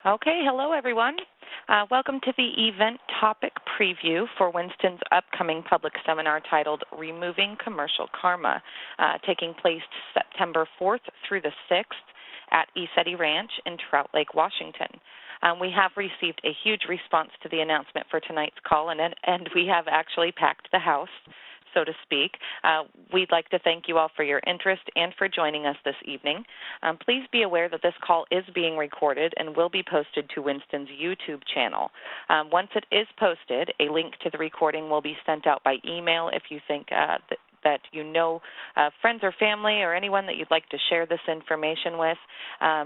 Okay, hello everyone. Welcome to the event topic preview for Winston's upcoming public seminar titled Removing Commercial Karma, taking place September 4th through the 6th at ECETI Ranch in Trout Lake, Washington. We have received a huge response to the announcement for tonight's call, and we have actually packed the house, so to speak. We'd like to thank you all for your interest and for joining us this evening. Please be aware that this call is being recorded and will be posted to Winston's YouTube channel. Once it is posted, a link to the recording will be sent out by email if you think that you know friends or family or anyone that you'd like to share this information with.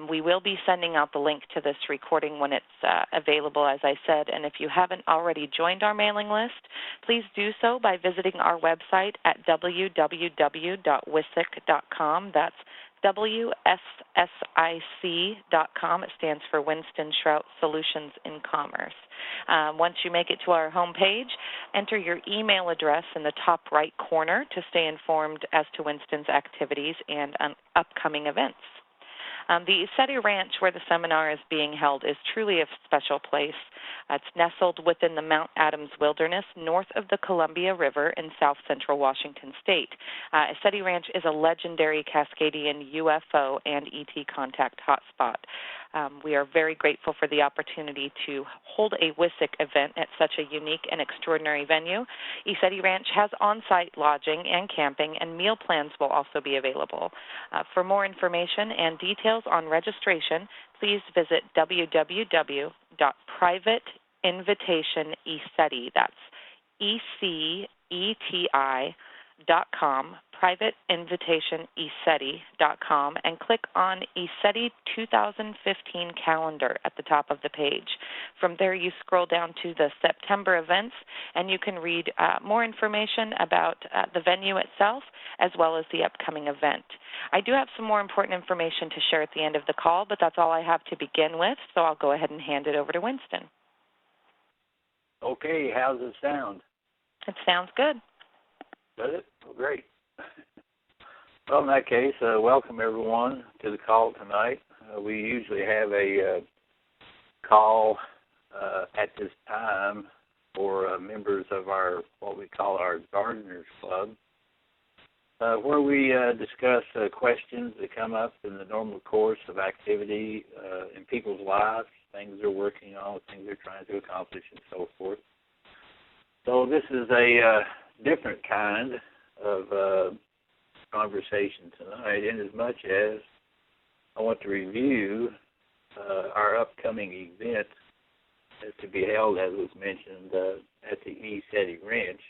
We will be sending out the link to this recording when it's available, as I said, and if you haven't already joined our mailing list, please do so by visiting our website at www.WSSIC.com. That's WSSIC.com. It stands for Winston Shrout Solutions in Commerce. Once you make it to our homepage, enter your email address in the top right corner to stay informed as to Winston's activities and upcoming events. The ECETI Ranch, where the seminar is being held, is truly a special place. It's nestled within the Mount Adams Wilderness north of the Columbia River in south central Washington state. ECETI Ranch is a legendary Cascadian UFO and ET contact hotspot. We are very grateful for the opportunity to hold a WSSIC event at such a unique and extraordinary venue. ECETI Ranch has on-site lodging and camping, and meal plans will also be available. For more information and details on registration, please visit www.privateinvitationeceti. That's ECETI.com, privateinvitationeceti.com, and click on ECETI 2015 calendar at the top of the page. From there, you scroll down to the September events, and you can read more information about the venue itself as well as the upcoming event. I do have some more important information to share at the end of the call, but that's all I have to begin with, so I'll go ahead and hand it over to Winston. Okay, how's it sound? It sounds good. Does it? Well, great. Well, in that case, welcome everyone to the call tonight. We usually have a call at this time for members of our, what we call our Gardeners Club, where we discuss questions that come up in the normal course of activity in people's lives, things they're working on, things they're trying to accomplish, and so forth. So this is a different kind of conversation tonight, in as much as I want to review our upcoming event that's to be held, as was mentioned, at the ECETI Ranch.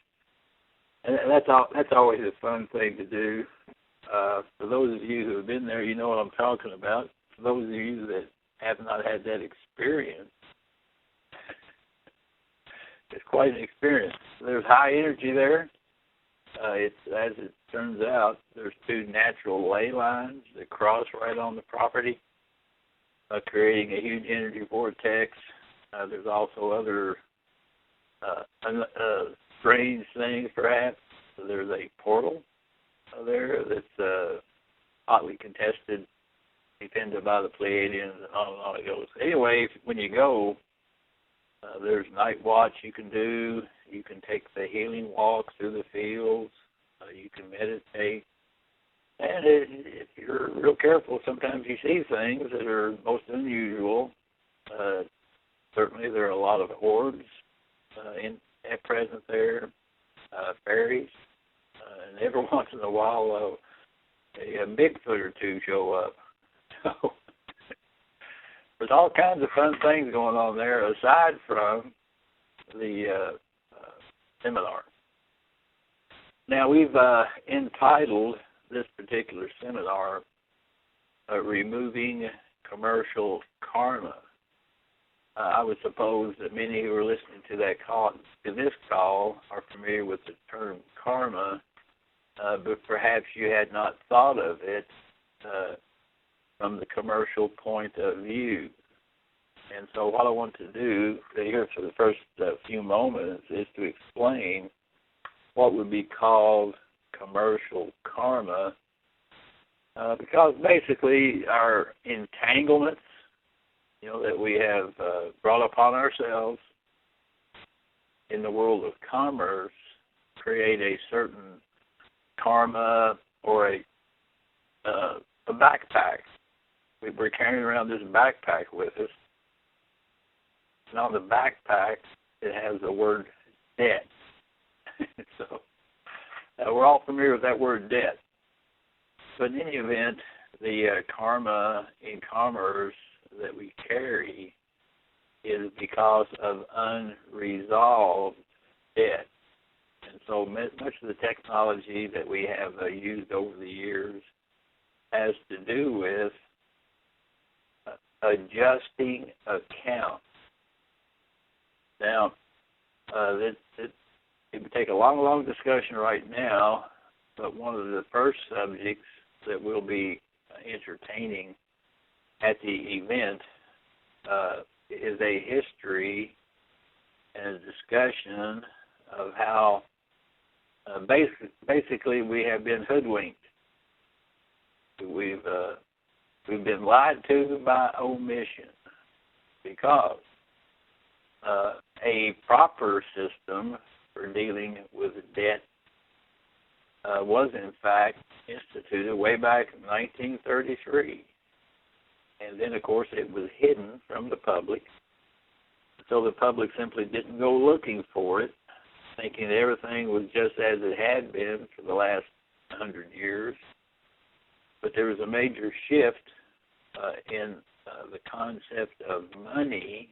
And that's always a fun thing to do. For those of you who have been there, you know what I'm talking about. For those of you that have not had that experience, it's quite an experience. There's high energy there. It's, as it turns out, there's two natural ley lines that cross right on the property, creating a huge energy vortex. There's also other strange things, perhaps. There's a portal there that's hotly contested, defended by the Pleiadians, and on it goes. Anyway, when you go, there's night watch you can do. You can take the healing walk through the fields. You can meditate. And if you're real careful, sometimes you see things that are most unusual. Certainly there are a lot of orbs at present there, fairies, and every once in a while a Bigfoot or two show up. So there's all kinds of fun things going on there aside from the seminar. Now, we've entitled this particular seminar, Removing Commercial Karma. I would suppose that many who are listening to this call are familiar with the term karma, but perhaps you had not thought of it from the commercial point of view. And so what I want to do here for the first few moments is to explain what would be called commercial karma, because basically our entanglements that we have brought upon ourselves in the world of commerce, create a certain karma or a backpack. We're carrying around this backpack with us. And on the backpack, it has the word debt. So we're all familiar with that word debt. But in any event, the karma in commerce that we carry is because of unresolved debt. And so much of the technology that we have used over the years has to do with adjusting accounts. Now, it would take a long discussion right now, but one of the first subjects that we'll be entertaining at the event is a history and a discussion of how basically we have been hoodwinked. We've been lied to by omission, because a proper system for dealing with debt was in fact instituted way back in 1933. And then, of course, it was hidden from the public. So the public simply didn't go looking for it, thinking that everything was just as it had been for the last 100 years. But there was a major shift in the concept of money.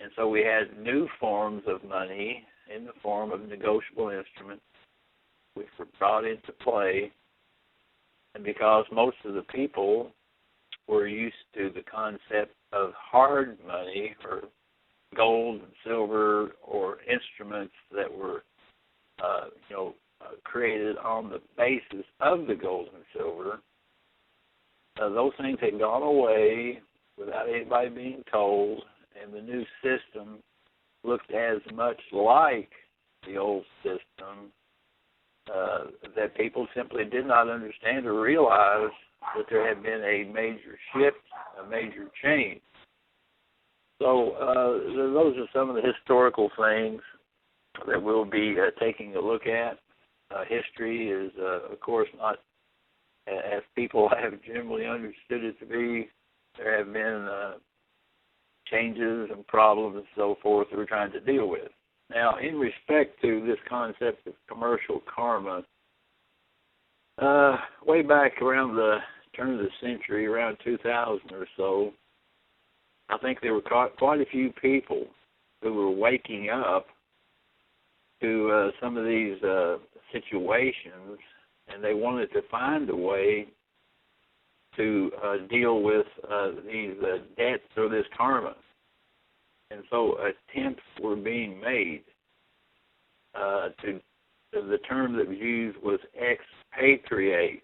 And so we had new forms of money in the form of negotiable instruments, which were brought into play. And because most of the people were used to the concept of hard money, or gold and silver, or instruments that were, created on the basis of the gold and silver, those things had gone away without anybody being told, and the new system looked as much like the old system that people simply did not understand or realize that there had been a major shift, a major change. So those are some of the historical things that we'll be taking a look at. History is, of course, not as people have generally understood it to be. There have been changes and problems and so forth that we're trying to deal with. Now, in respect to this concept of commercial karma, way back around the turn of the century, around 2000 or so, I think there were quite a few people who were waking up to some of these situations, and they wanted to find a way to deal with these debts or this karma. And so attempts were being made the term that was used was expatriate.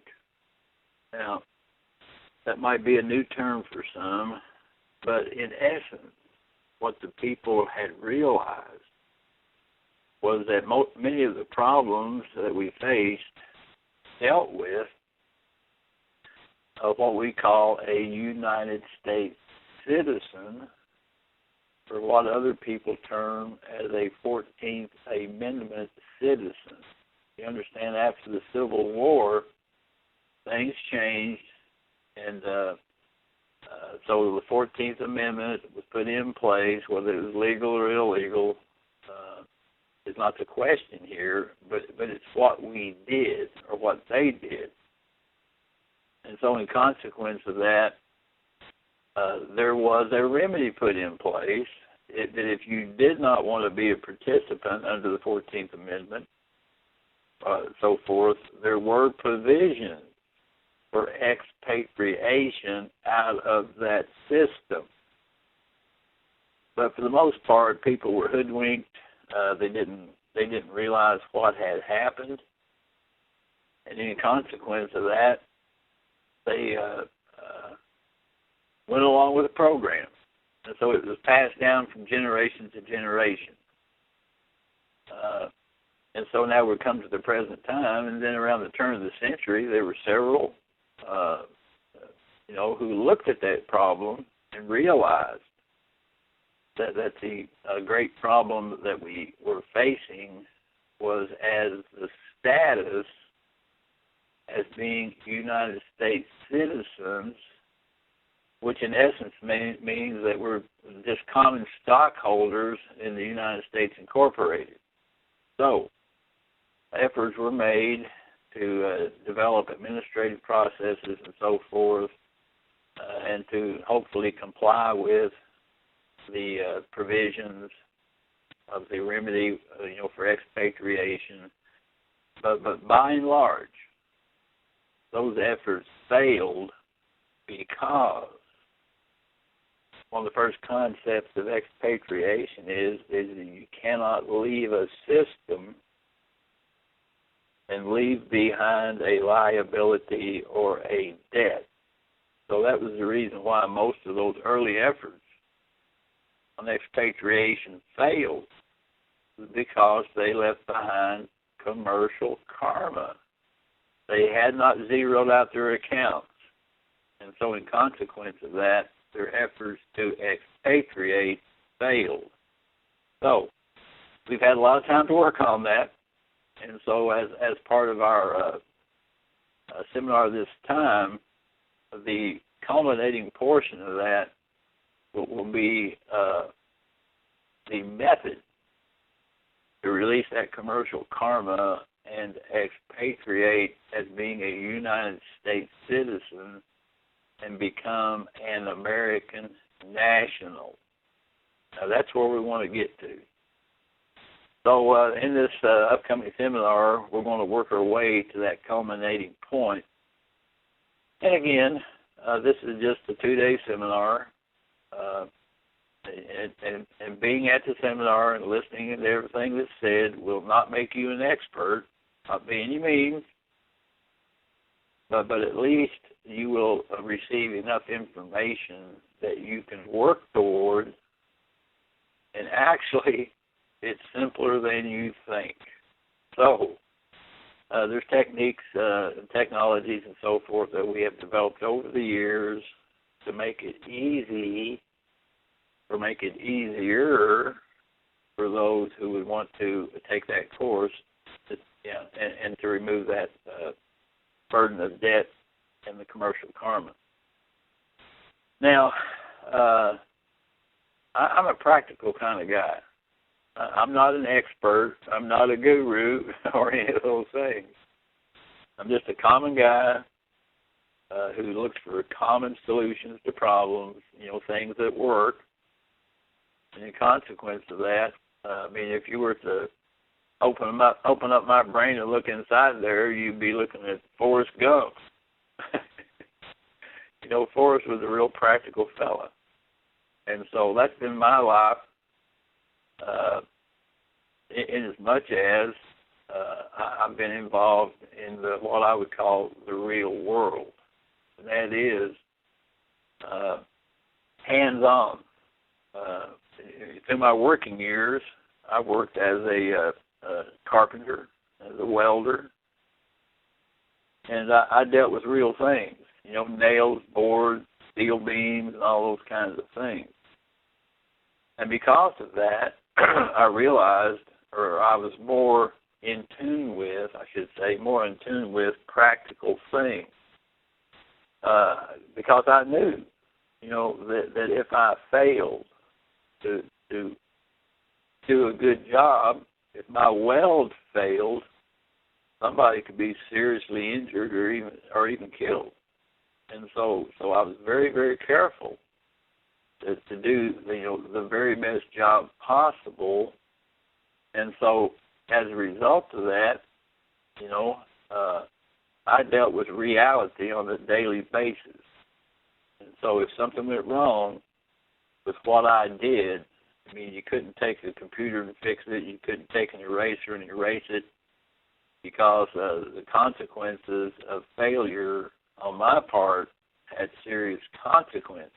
Now, that might be a new term for some, but in essence, what the people had realized was that many of the problems that we faced dealt with what we call a United States citizen, or what other people term as a 14th Amendment citizen. You understand, after the Civil War, things changed, and so the 14th Amendment was put in place. Whether it was legal or illegal is not the question here, but it's what we did or what they did. And so in consequence of that, there was a remedy put in place that if you did not want to be a participant under the 14th Amendment, so forth, there were provisions for expatriation out of that system. But for the most part, people were hoodwinked. They didn't realize what had happened, and in consequence of that, they went along with the program. And so it was passed down from generation to generation. And so now we've come to the present time, and then around the turn of the century, there were several, who looked at that problem and realized that the great problem that we were facing was as the status as being United States citizens, which in essence means that we're just common stockholders in the United States Incorporated. So efforts were made to develop administrative processes and so forth, and to hopefully comply with the provisions of the remedy, for expatriation. But by and large, those efforts failed because one of the first concepts of expatriation is that you cannot leave a system and leave behind a liability or a debt. So that was the reason why most of those early efforts on expatriation failed, because they left behind commercial karma. They had not zeroed out their accounts. And so in consequence of that, their efforts to expatriate failed. So we've had a lot of time to work on that. And so as part of our seminar this time, the culminating portion of that will be the method to release that commercial karma and expatriate as being a United States citizen and become an American national. Now that's where we want to get to. So in this upcoming seminar, we're going to work our way to that culminating point. And again, this is just a 2-day seminar. And being at the seminar and listening to everything that's said will not make you an expert, not by any means, but at least you will receive enough information that you can work toward. And actually, it's simpler than you think. So there's techniques, technologies, and so forth that we have developed over the years to make it easy, or make it easier for those who would want to take that course, and to remove that burden of debt and the commercial karma. Now, I'm a practical kind of guy. I'm not an expert. I'm not a guru or any of those things. I'm just a common guy who looks for common solutions to problems, things that work. And in consequence of that, if you were to open up my brain and look inside there, you'd be looking at Forrest Gump. Forrest was a real practical fella. And so that's been my life, in as much as I've been involved in what I would call the real world. And that is hands-on. Through my working years, I worked as a carpenter, as a welder, and I dealt with real things, nails, boards, steel beams, and all those kinds of things. And because of that, I realized, or I was more in tune with practical things. Because I knew, that if I failed to do a good job, if my weld failed, somebody could be seriously injured or even killed. And so I was very, very careful to do the very best job possible. And so as a result of that, I dealt with reality on a daily basis. And so if something went wrong with what I did, you couldn't take a computer and fix it. You couldn't take an eraser and erase it, because the consequences of failure on my part had serious consequences.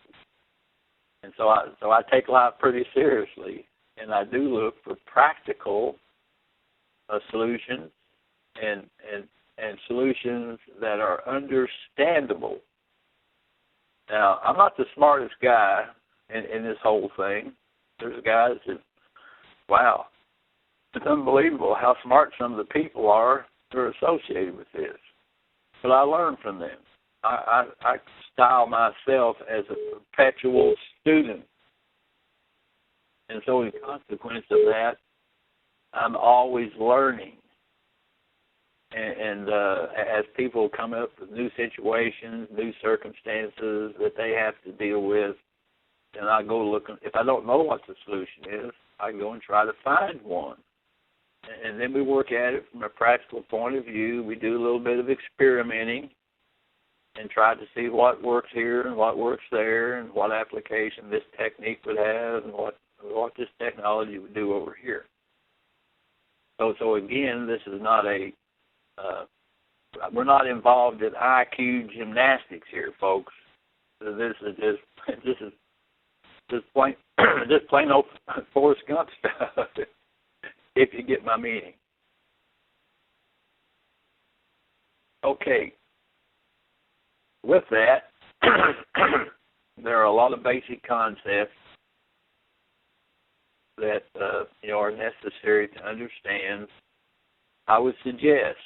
And so I take life pretty seriously, and I do look for practical solutions and solutions that are understandable Now, I'm not the smartest guy in this whole thing. There's guys that, wow, it's unbelievable how smart some of the people are who are associated with this. But I learn from them. I style myself as a perpetual student. And so in consequence of that, I'm always learning. And as people come up with new situations, new circumstances that they have to deal with, then I go looking. If I don't know what the solution is, I go and try to find one. And then we work at it from a practical point of view. We do a little bit of experimenting and try to see what works here and what works there and what application this technique would have and what this technology would do over here. So again, this is not we're not involved in IQ gymnastics here, folks. This is just plain old Forrest Gump stuff, if you get my meaning. Okay. With that, there are a lot of basic concepts that are necessary to understand. I would suggest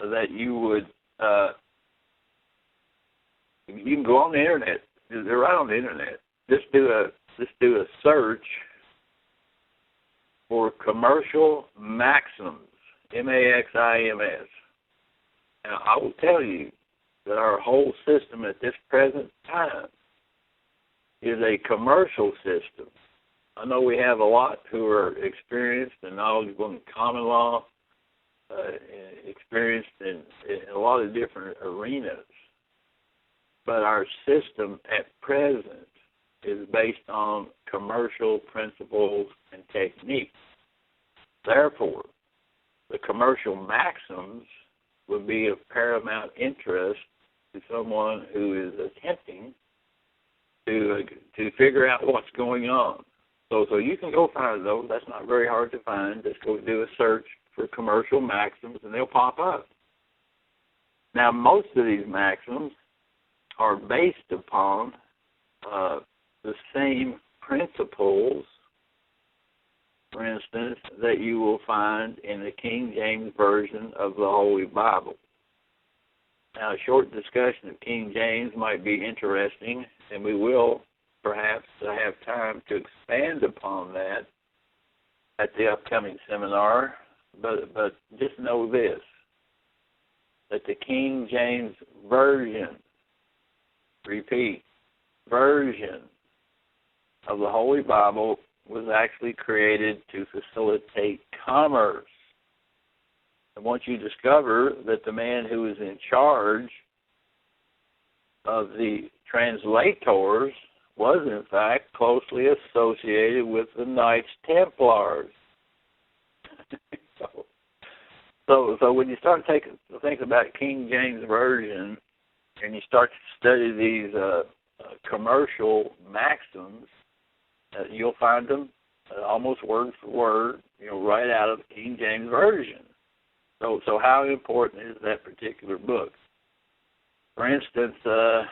that you would you can go on the internet. They're right on the internet. Just do a search for commercial maxims, MAXIMS. Now I will tell you that our whole system at this present time is a commercial system. I know we have a lot who are experienced and knowledgeable in common law, experienced in a lot of different arenas. But our system at present is based on commercial principles and techniques. Therefore, the commercial maxims would be of paramount interest to someone who is attempting to figure out what's going on. So you can go find those. That's not very hard to find. Just go do a search for commercial maxims, and they'll pop up. Now, most of these maxims are based upon the same principles, for instance, that you will find in the King James Version of the Holy Bible. Now, a short discussion of King James might be interesting, and we will perhaps have time to expand upon that at the upcoming seminar, but just know this, that the King James Version, repeat, version of the Holy Bible was actually created to facilitate commerce. And once you discover that the man who is in charge of the translators was, in fact, closely associated with the Knights Templars. So when you start to think about King James Version and you start to study these commercial maxims, you'll find them almost word for word, right out of the King James Version. So how important is that particular book? For instance, a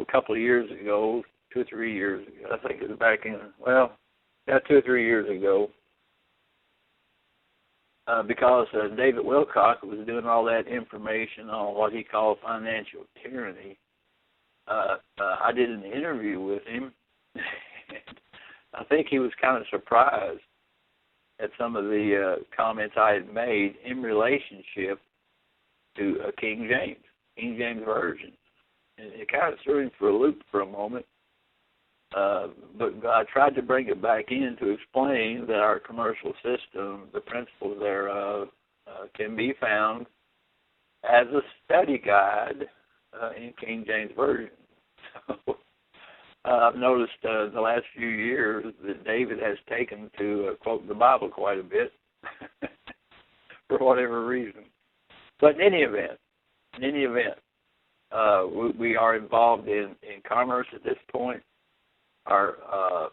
couple of years ago, 2 or 3 years ago, I think it was back in, 2 or 3 years ago, because David Wilcock was doing all that information on what he called financial tyranny, I did an interview with him. I think he was kind of surprised at some of the comments I had made in relationship to King James Version. And it kind of threw him for a loop for a moment. But I tried to bring it back in to explain that our commercial system, the principles thereof, can be found as a study guide in King James Version. So I've noticed the last few years that David has taken to quote the Bible quite a bit for whatever reason. But in any event, we are involved in commerce at this point. For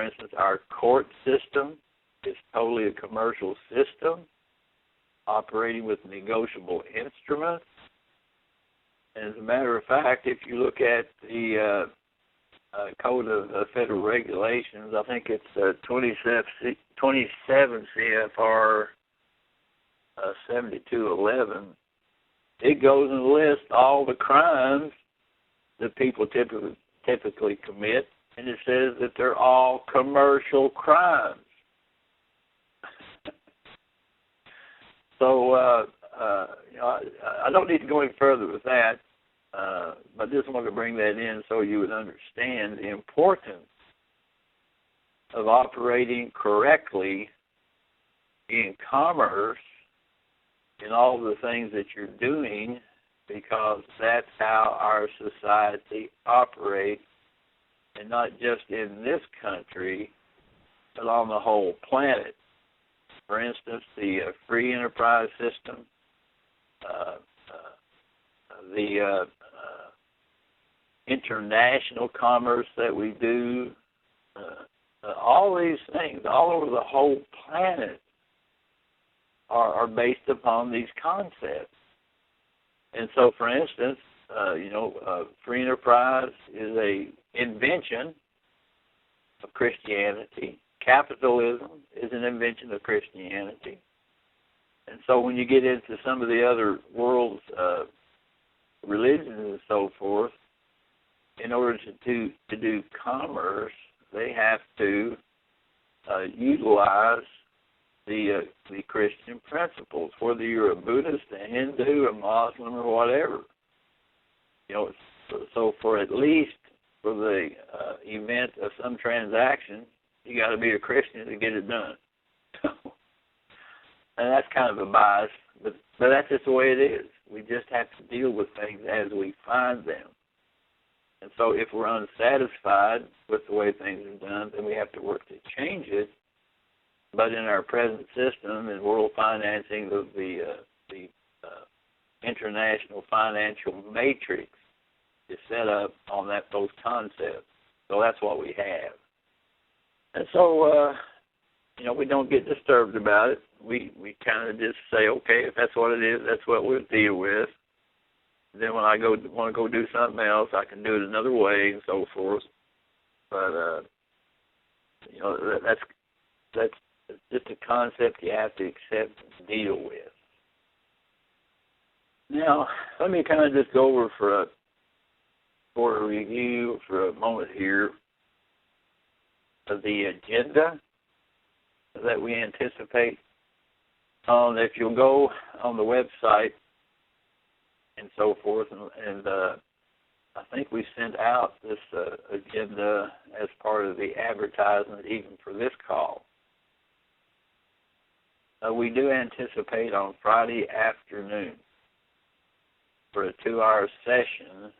instance, our court system is totally a commercial system, operating with negotiable instruments. As a matter of fact, if you look at the Code of Federal Regulations, I think it's 27 CFR 7211, it goes and lists all the crimes that people typically commit, and it says that they're all commercial crimes. So I don't need to go any further with that, but just wanted to bring that in so you would understand the importance of operating correctly in commerce in all the things that you're doing, because that's how our society operates, and not just in this country, but on the whole planet. For instance, the free enterprise system, the international commerce that we do, all these things all over the whole planet are based upon these concepts. And so, for instance, free enterprise is a invention of Christianity. Capitalism is an invention of Christianity. And so when you get into some of the other world's religions and so forth, in order to do commerce, they have to utilize the Christian principles, whether you're a Buddhist, a Hindu, a Muslim, or whatever. So for at least for the event of some transaction, you got to be a Christian to get it done. And that's kind of a bias, but that's just the way it is. We just have to deal with things as we find them. And so if we're unsatisfied with the way things are done, then we have to work to change it. But in our present system and world financing, the international financial matrix is set up on those concepts. So that's what we have. And so, we don't get disturbed about it. We kind of just say, okay, if that's what it is, that's what we'll deal with. Then when I want to go do something else, I can do it another way and so forth. But that's just a concept you have to accept and deal with. Now, let me kind of just go over for a review for a moment here of the agenda that we anticipate. If you'll go on the website and so forth, and I think we sent out this agenda as part of the advertisement even for this call. We do anticipate on Friday afternoon for a 2-hour session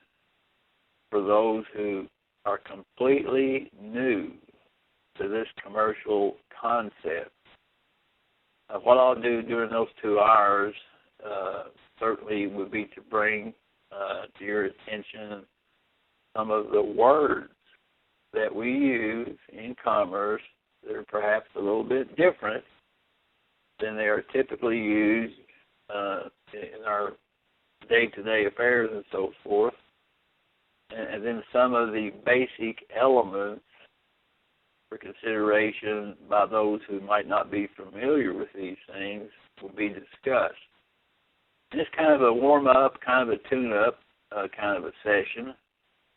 for those who are completely new to this commercial concept. What I'll do during those 2 hours certainly would be to bring to your attention some of the words that we use in commerce that are perhaps a little bit different than they are typically used in our day-to-day affairs and so forth. And then some of the basic elements for consideration by those who might not be familiar with these things will be discussed. And it's kind of a warm-up, kind of a tune-up kind of a session,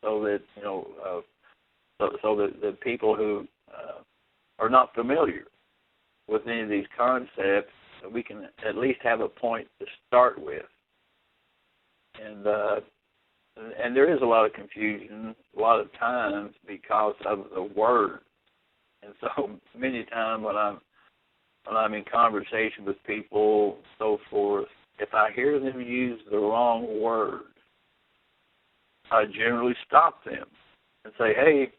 so that so that the people who are not familiar with any of these concepts, we can at least have a point to start with. And there is a lot of confusion a lot of times because of the word. And so many times when I'm in conversation with people, so forth, if I hear them use the wrong word, I generally stop them and say, hey,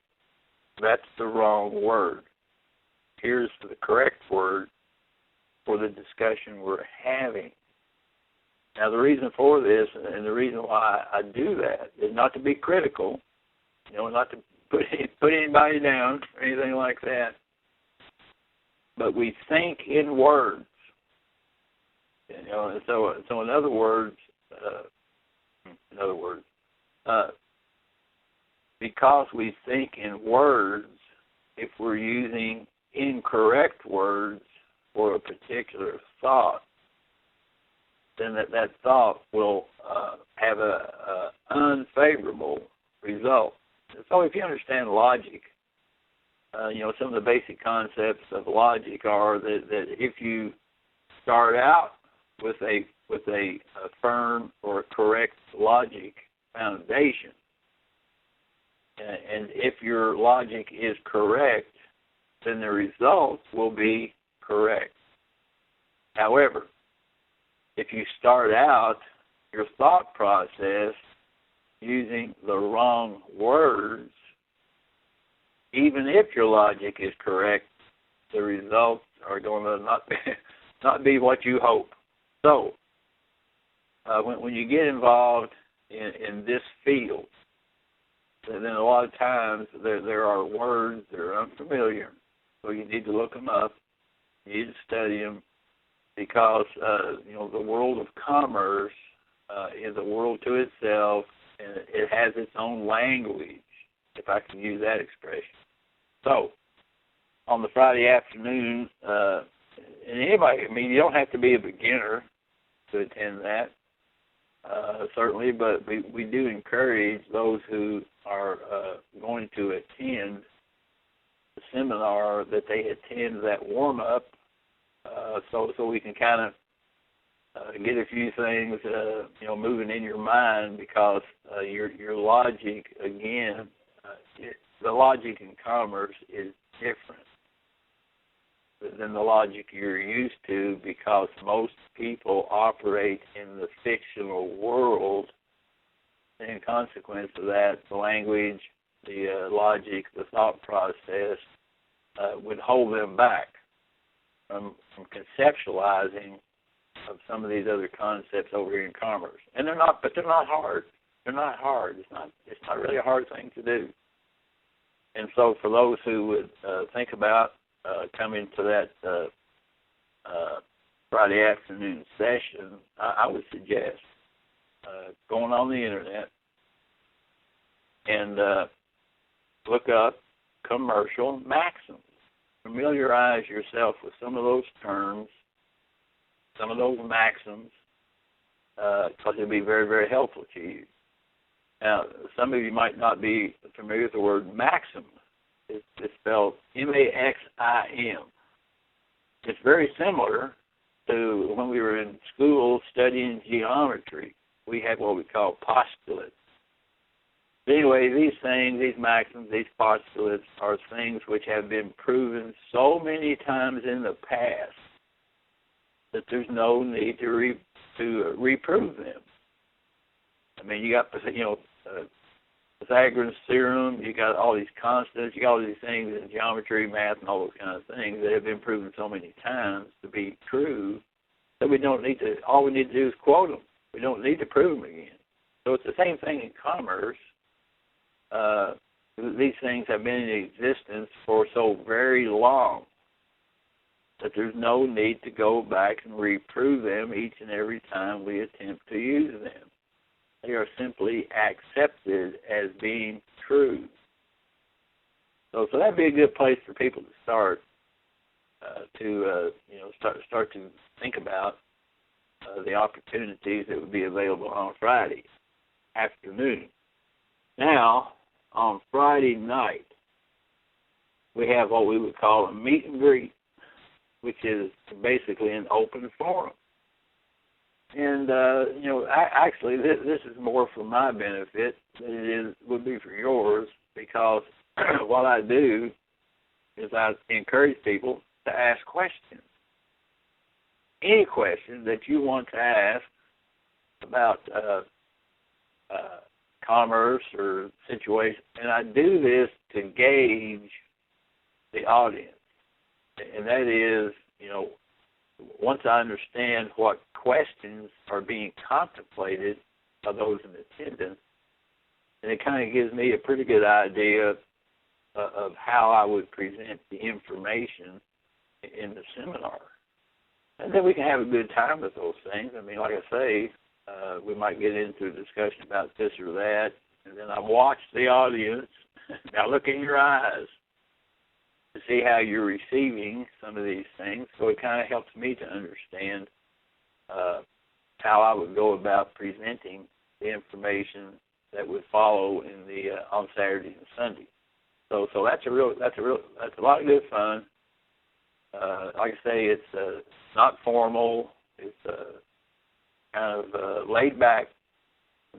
that's the wrong word. Here's the correct word for the discussion we're having. Now, the reason for this and the reason why I do that is not to be critical, not to put anybody down or anything like that, but we think in words. And so in other words, in other words. Because we think in words, if we're using incorrect words for a particular thought, then that thought will have a unfavorable result. So if you understand logic, some of the basic concepts of logic are that if you start out with a firm or correct logic foundation, and if your logic is correct, then the results will be correct. However, if you start out your thought process using the wrong words, even if your logic is correct, the results are going to not be what you hope. So, when you get involved in this field, then a lot of times there are words that are unfamiliar, so you need to look them up, you need to study them, because the world of commerce is a world to itself, and it has its own language, if I can use that expression. So, on the Friday afternoon, and anybody, you don't have to be a beginner to attend that, certainly, but we do encourage those who are going to attend the seminar that they attend that warm-up, so we can kind of get a few things, moving in your mind, because your logic, again, the logic in commerce is different than the logic you're used to, because most people operate in the fictional world, and in consequence of that, the language, the logic, the thought process would hold them back from conceptualizing of some of these other concepts over here in commerce. And they're not hard. They're not hard. It's not really a hard thing to do. And so for those who would think about coming to that Friday afternoon session, I would suggest going on the internet and look up commercial maxims. Familiarize yourself with some of those terms, some of those maxims, because it'll be very, very helpful to you. Now, some of you might not be familiar with the word maxim. It's spelled M-A-X-I-M. It's very similar to when we were in school studying geometry. We had what we call postulates. But anyway, these things, these maxims, these postulates are things which have been proven so many times in the past that there's no need to reprove them. You got, Pythagorean theorem, you got all these constants, you got all these things in geometry, math, and all those kind of things that have been proven so many times to be true that we don't need to, all we need to do is quote them. We don't need to prove them again. So it's the same thing in commerce. These things have been in existence for so very long that there's no need to go back and reprove them each and every time we attempt to use them. They are simply accepted as being true. So that'd be a good place for people to start start to think about the opportunities that would be available on Friday afternoon. Now, on Friday night, we have what we would call a meet and greet, which is basically an open forum. And, actually, this is more for my benefit than would be for yours, because what I do is I encourage people to ask questions. Any question that you want to ask about commerce or situation, and I do this to gauge the audience. And that is, once I understand what questions are being contemplated by those in attendance, and it kind of gives me a pretty good idea of how I would present the information in the seminar. And then we can have a good time with those things. Like I say, We might get into a discussion about this or that, and then I watch the audience. Now look in your eyes to see how you're receiving some of these things. So it kind of helps me to understand how I would go about presenting the information that would follow in the on Saturday and Sunday. So that's a lot of good fun. Like I say, it's not formal. It's kind of laid back,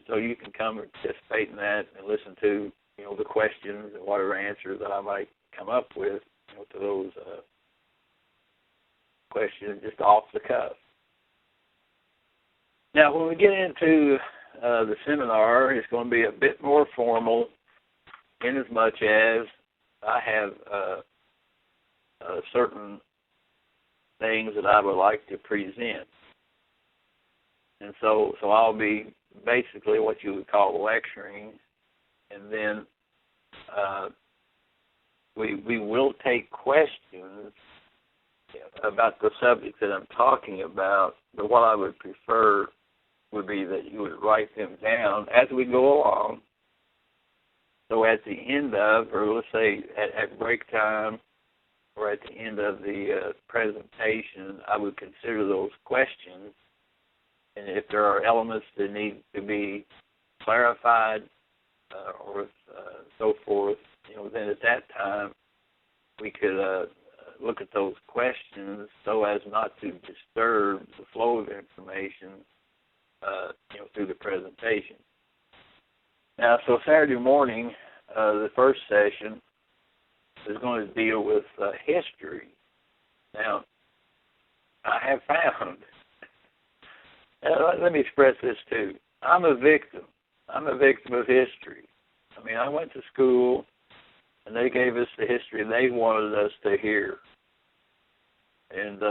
so you can come and participate in that and listen to the questions and whatever answers that I might come up with to those questions just off the cuff. Now, when we get into the seminar, it's going to be a bit more formal, in as much as I have certain things that I would like to present. And so I'll be basically what you would call lecturing, and then we will take questions about the subject that I'm talking about, but what I would prefer would be that you would write them down as we go along. So at the end of, or let's say at break time, or at the end of the presentation, I would consider those questions. And if there are elements that need to be clarified or so forth, then at that time we could look at those questions so as not to disturb the flow of information, through the presentation. Now, so Saturday morning, the first session is going to deal with history. Now, I have found, let me express this too, I'm a victim. I'm a victim of history. I mean, I went to school, and they gave us the history they wanted us to hear. And,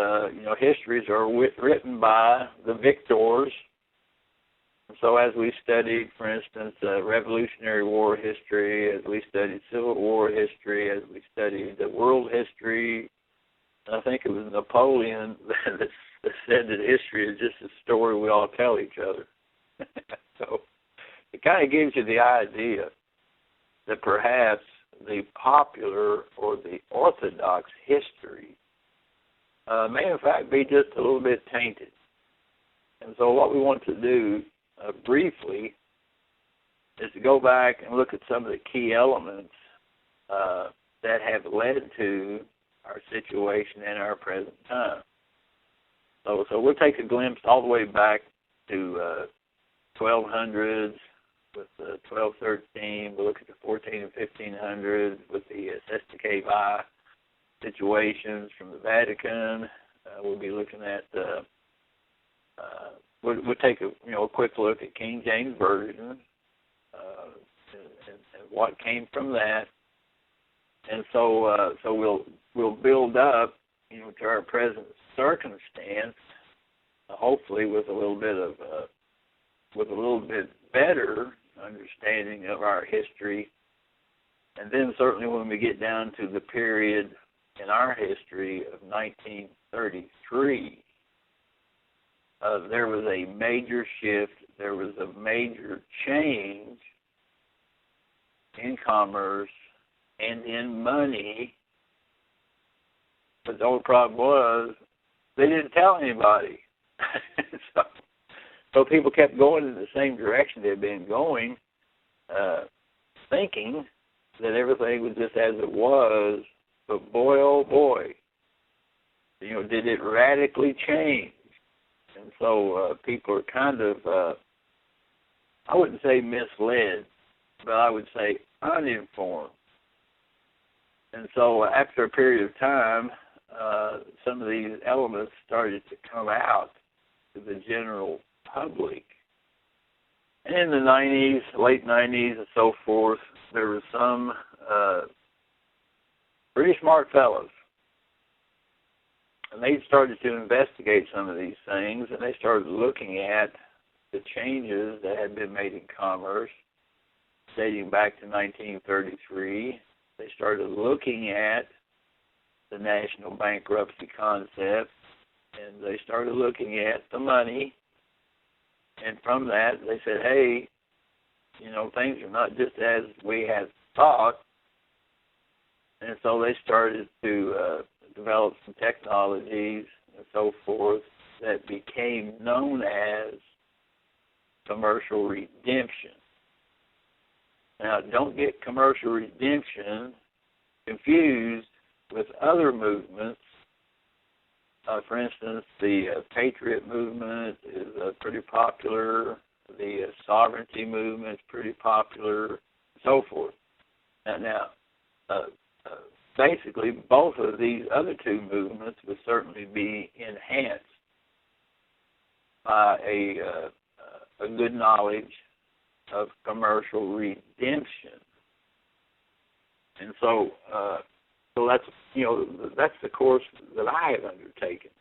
histories are written by the victors. So as we studied, for instance, Revolutionary War history, as we studied Civil War history, as we studied the world history, I think it was Napoleon that said that history is just a story we all tell each other. So it kind of gives you the idea that perhaps the popular or the orthodox history may in fact be just a little bit tainted. And so what we want to do briefly is to go back and look at some of the key elements that have led to our situation in our present time. So we'll take a glimpse all the way back to 1200s with 1213. We'll look at the 14 and 1500s with the SSTKI situations from the Vatican. We'll be looking at we'll take a quick look at King James Version and what came from that, and so we'll build up to our present circumstance, hopefully with a little bit better understanding of our history, and then certainly when we get down to the period in our history of 1933. There was a major shift, there was a major change in commerce and in money, but the only problem was they didn't tell anybody. So people kept going in the same direction they'd been going, thinking that everything was just as it was, but boy, oh boy, did it radically change. And so people are kind of, I wouldn't say misled, but I would say uninformed. And so after a period of time, some of these elements started to come out to the general public. And in the 90s, late 90s and so forth, there were some pretty smart fellows. And they started to investigate some of these things, and they started looking at the changes that had been made in commerce dating back to 1933. They started looking at the national bankruptcy concept, and they started looking at the money, And from that, they said, hey, things are not just as we had thought. And so they started to develop some technologies and so forth that became known as commercial redemption. Now, don't get commercial redemption confused with other movements. For instance, the Patriot movement is pretty popular. The sovereignty movement is pretty popular, and so forth. Now, basically, both of these other two movements would certainly be enhanced by a good knowledge of commercial redemption. And so that's the course that I have undertaken.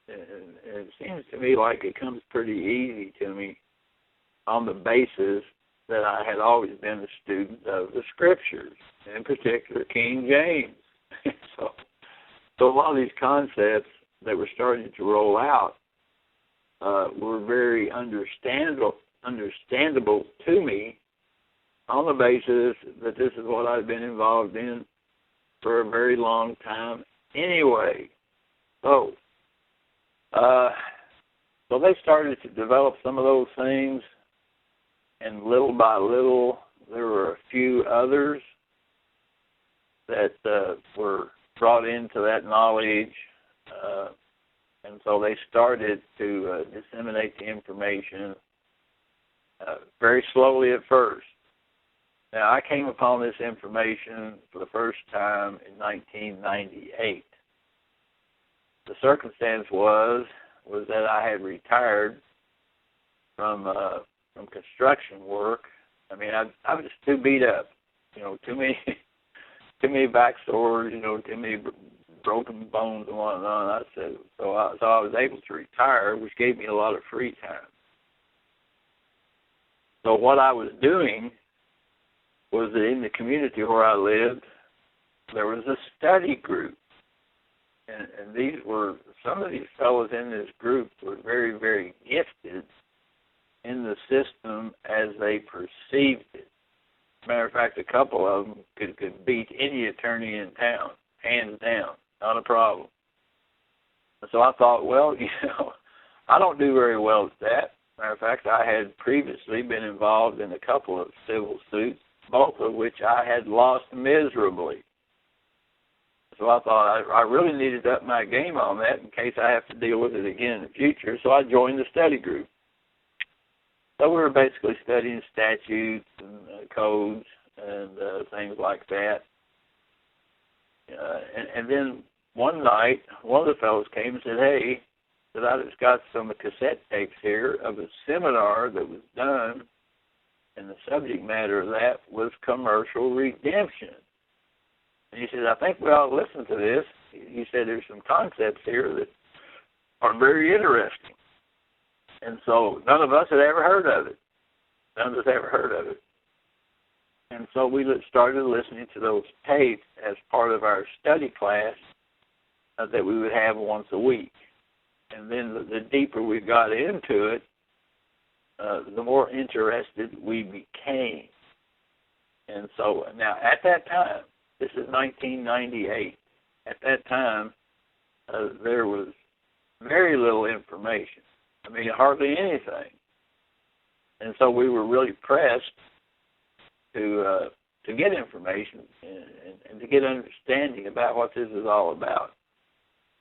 And it seems to me like it comes pretty easy to me on the basis that I had always been a student of the Scriptures, in particular King James. So a lot of these concepts that were starting to roll out were very understandable to me on the basis that this is what I've been involved in for a very long time anyway. So they started to develop some of those things, and little by little, there were a few others that were brought into that knowledge, and so they started to disseminate the information very slowly at first. Now, I came upon this information for the first time in 1998. The circumstance was that I had retired from construction work. I mean, I was just too beat up, too many back sores, too many broken bones and whatnot. So I was able to retire, which gave me a lot of free time. So what I was doing was that in the community where I lived, there was a study group. And some of these fellows in this group were very, very gifted in the system as they perceived it. Matter of fact, a couple of them could beat any attorney in town, hands down, not a problem. So I thought, well, I don't do very well at that. Matter of fact, I had previously been involved in a couple of civil suits, both of which I had lost miserably. So I thought I really needed to up my game on that in case I have to deal with it again in the future. So I joined the study group. So we were basically studying statutes and codes and things like that. And then one night, one of the fellows came and said, hey, that I just got some cassette tapes here of a seminar that was done, and the subject matter of that was commercial redemption. And he said, I think we ought to listen to this. He said there's some concepts here that are very interesting. And so none of us had ever heard of it. None of us ever heard of it. And so we started listening to those tapes as part of our study class that we would have once a week. And then the deeper we got into it, the more interested we became. And so now at that time, this is 1998, at that time, there was very little information. I mean, hardly anything. And so we were really pressed to get information and to get understanding about what this is all about.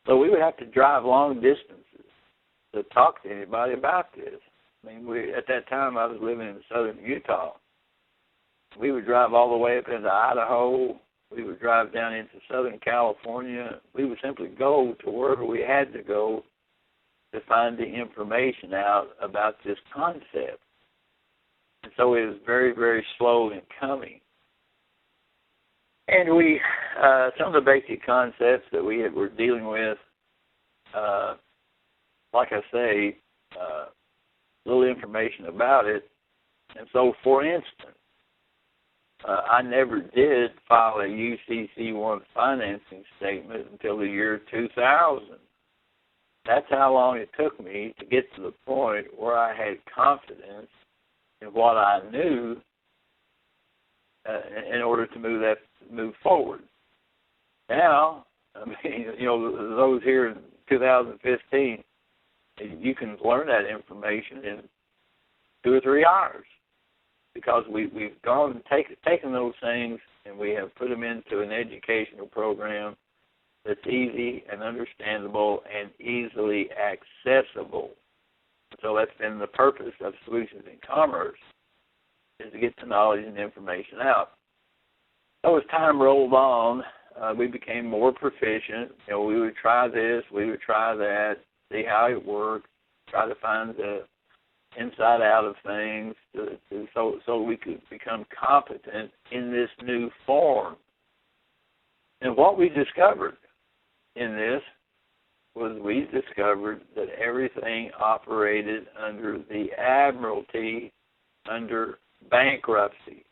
So we would have to drive long distances to talk to anybody about this. I mean, at that time I was living in southern Utah. We would drive all the way up into Idaho. We would drive down into Southern California. We would simply go to wherever we had to go to find the information out about this concept. And so it was very, very slow in coming. And some of the basic concepts that we were dealing with, like I say, little information about it. And so, for instance, I never did file a UCC-1 financing statement until the year 2000. that's how long it took me to get to the point where I had confidence in what I knew in order to move forward. Now, I mean, those here in 2015, you can learn that information in 2 or 3 hours because we've gone and taken those things and we have put them into an educational program that's easy and understandable and easily accessible. So that's been the purpose of Solutions in Commerce, is to get the knowledge and information out. So as time rolled on, we became more proficient. We would try this, we would try that, see how it worked, try to find the inside out of things so we could become competent in this new form. And what we discovered in this was we discovered that everything operated under the admiralty, under bankruptcy.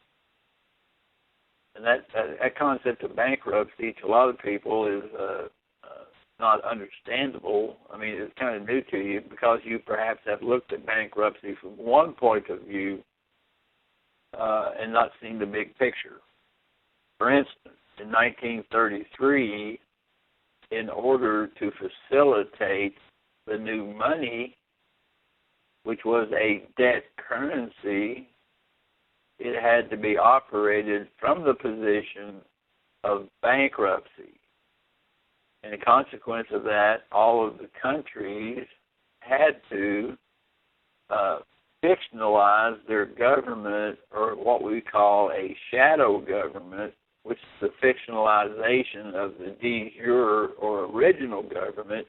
And that concept of bankruptcy to a lot of people is not understandable. I mean, it's kind of new to you because you perhaps have looked at bankruptcy from one point of view and not seen the big picture. For instance, in 1933, in order to facilitate the new money, which was a debt currency, it had to be operated from the position of bankruptcy. And the consequence of that, all of the countries had to fictionalize their government, or what we call a shadow government, which is the fictionalization of the de jure or original government,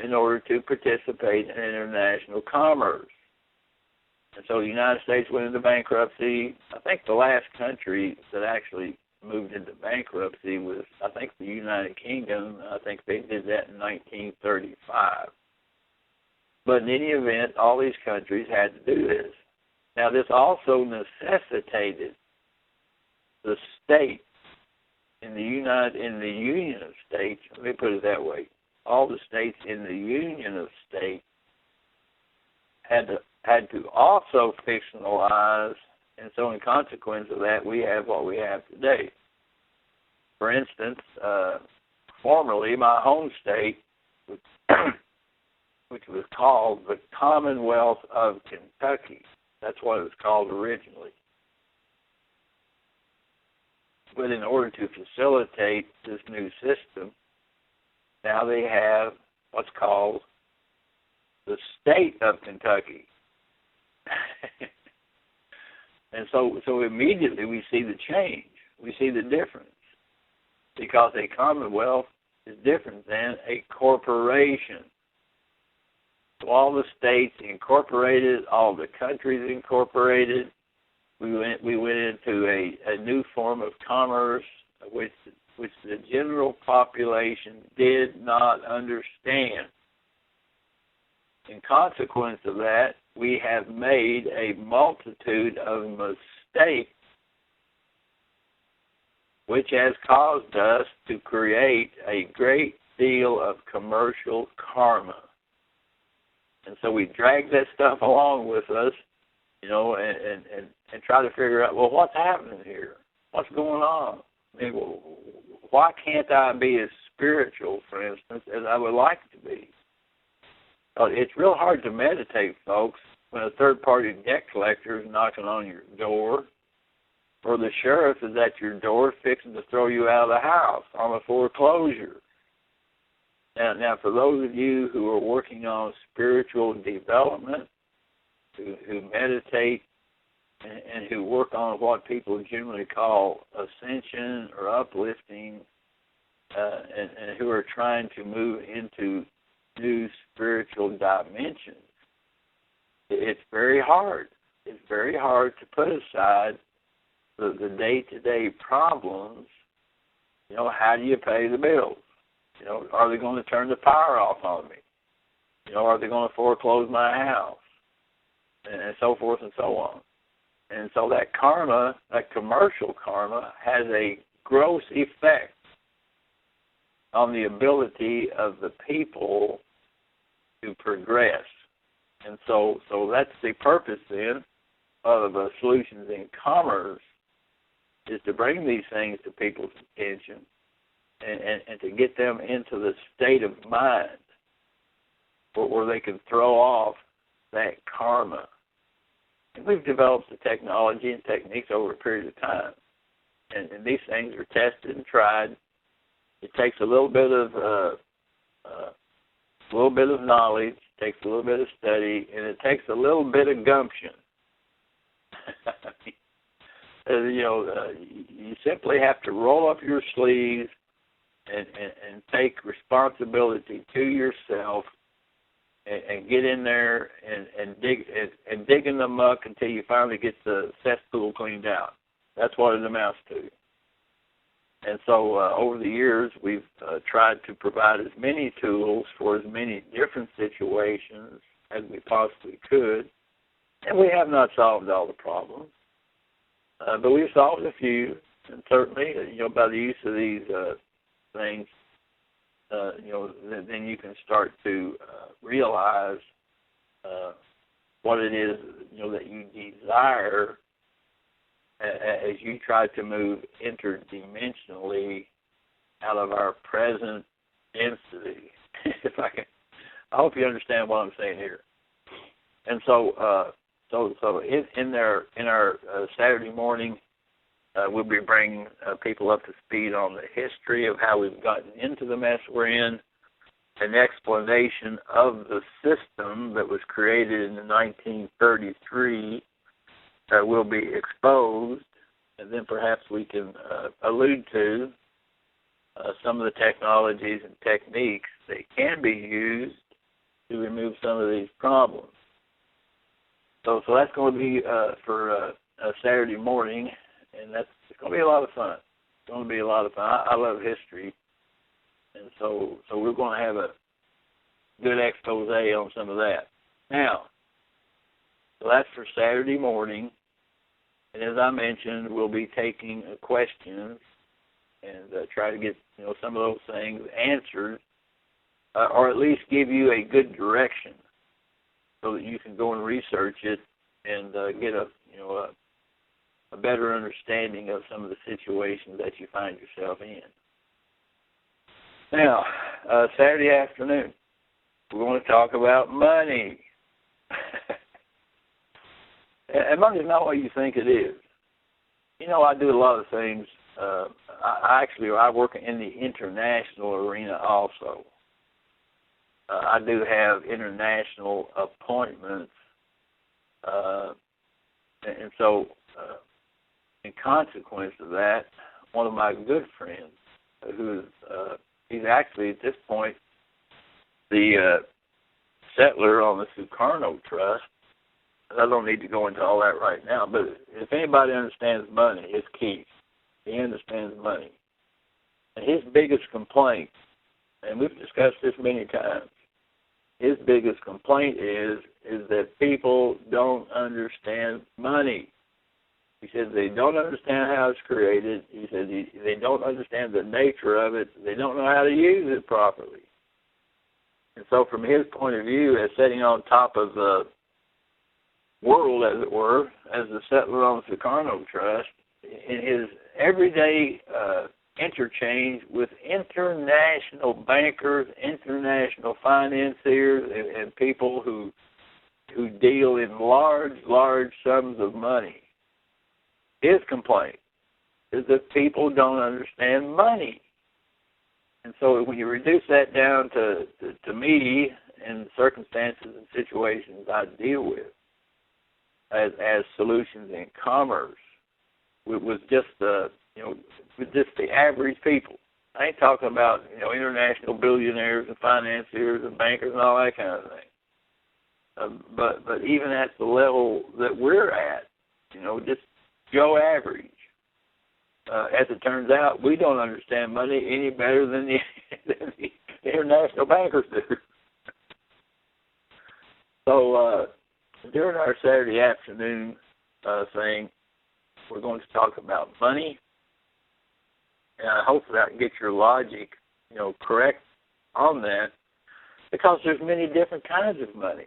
in order to participate in international commerce. And so the United States went into bankruptcy. I think the last country that actually moved into bankruptcy was, I think, the United Kingdom. I think they did that in 1935. But in any event, all these countries had to do this. Now, this also necessitated the states in the Union of States, let me put it that way, all the states in the Union of States had to also fictionalize, and so in consequence of that, we have what we have today. For instance, formerly my home state, which was called the Commonwealth of Kentucky. That's what it was called originally. But in order to facilitate this new system, now they have what's called the state of Kentucky. And so immediately we see the change. We see the difference. Because a commonwealth is different than a corporation. So all the states incorporated, all the countries incorporated. We went into a new form of commerce which the general population did not understand. In consequence of that, we have made a multitude of mistakes, which has caused us to create a great deal of commercial karma. And so we drag that stuff along with us, and try to figure out, well, what's happening here? What's going on? I mean, why can't I be as spiritual, for instance, as I would like to be? It's real hard to meditate, folks, when a third-party debt collector is knocking on your door, or the sheriff is at your door fixing to throw you out of the house on a foreclosure. Now, for those of you who are working on spiritual development, who meditate, and who work on what people generally call ascension or uplifting, and who are trying to move into new spiritual dimensions, it's very hard. It's very hard to put aside the day-to-day problems. How do you pay the bills? Are they going to turn the power off on me? Are they going to foreclose my house? And so forth and so on. And so that karma, that commercial karma, has a gross effect on the ability of the people to progress. And so that's the purpose then of Solutions in Commerce, is to bring these things to people's attention and to get them into the state of mind where they can throw off that karma. And we've developed the technology and techniques over a period of time. And these things are tested and tried. It takes a little bit of knowledge, takes a little bit of study, and it takes a little bit of gumption. You simply have to roll up your sleeves and take responsibility to yourself and get in there and dig in the muck until you finally get the cesspool cleaned out. That's what it amounts to. And so over the years, we've tried to provide as many tools for as many different situations as we possibly could. And we have not solved all the problems. But we've solved a few. And certainly, by the use of these things, then you can start to realize what it is, that you desire as you try to move interdimensionally out of our present density. I hope you understand what I'm saying here. And so in our Saturday morning, we'll be bringing people up to speed on the history of how we've gotten into the mess we're in, an explanation of the system that was created in 1933 will be exposed, and then perhaps we can allude to some of the technologies and techniques that can be used to remove some of these problems. So that's going to be for a Saturday morning, and it's going to be a lot of fun. It's going to be a lot of fun. I love history, and so we're going to have a good expose on some of that. Now, so that's for Saturday morning. And as I mentioned, we'll be taking questions and try to get some of those things answered, or at least give you a good direction so that you can go and research it and get a better understanding of some of the situations that you find yourself in. Now, Saturday afternoon, we're going to talk about money. And money is not what you think it is. I do a lot of things. I work in the international arena also. I do have international appointments. And so, in consequence of that, one of my good friends, he's actually at this point the settler on the Sukarno Trust. I don't need to go into all that right now, but if anybody understands money, it's key. He understands money. And his biggest complaint, and we've discussed this many times, his biggest complaint is that people don't understand money. He says they don't understand how it's created. He says they don't understand the nature of it. They don't know how to use it properly. And so from his point of view, as sitting on top of the world, as it were, as the settler on the Sukarno Trust, in his everyday interchange with international bankers, international financiers, and people who deal in large sums of money, his complaint is that people don't understand money. And so when you reduce that down to me and circumstances and situations I deal with, as Solutions in Commerce, with just the average people. I ain't talking about international billionaires and financiers and bankers and all that kind of thing. But even at the level that we're at, just Joe average. As it turns out, we don't understand money any better than the international bankers do. So during our Saturday afternoon thing, we're going to talk about money. And hopefully I can get your logic, correct on that. Because there's many different kinds of money.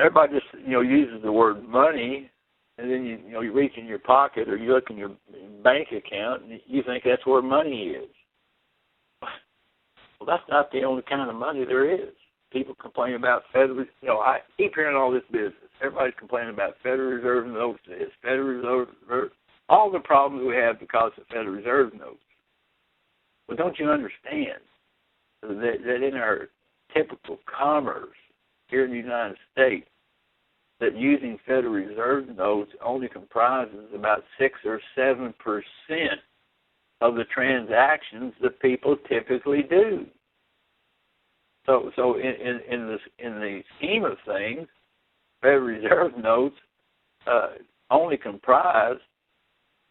Everybody just, uses the word money, and then you reach in your pocket or you look in your bank account and you think that's where money is. Well, that's not the only kind of money there is. People complain about Federal, I keep hearing all this business. Everybody's complaining about Federal Reserve notes, Federal Reserve, all the problems we have because of Federal Reserve notes. Well, don't you understand that in our typical commerce here in the United States, that using Federal Reserve notes only comprises about 6 or 7% of the transactions that people typically do. So in the scheme of things, Federal Reserve notes only comprise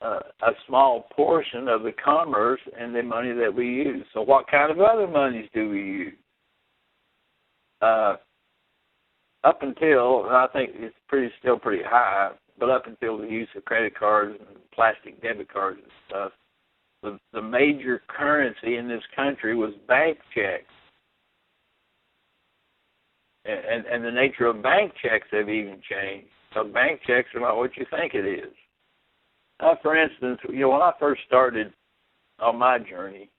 a small portion of the commerce and the money that we use. So what kind of other monies do we use? Up until, and I think it's still pretty high, but up until the use of credit cards and plastic debit cards and stuff, the major currency in this country was bank checks. And the nature of bank checks have even changed. So bank checks are not what you think it is. For instance, when I first started on my journey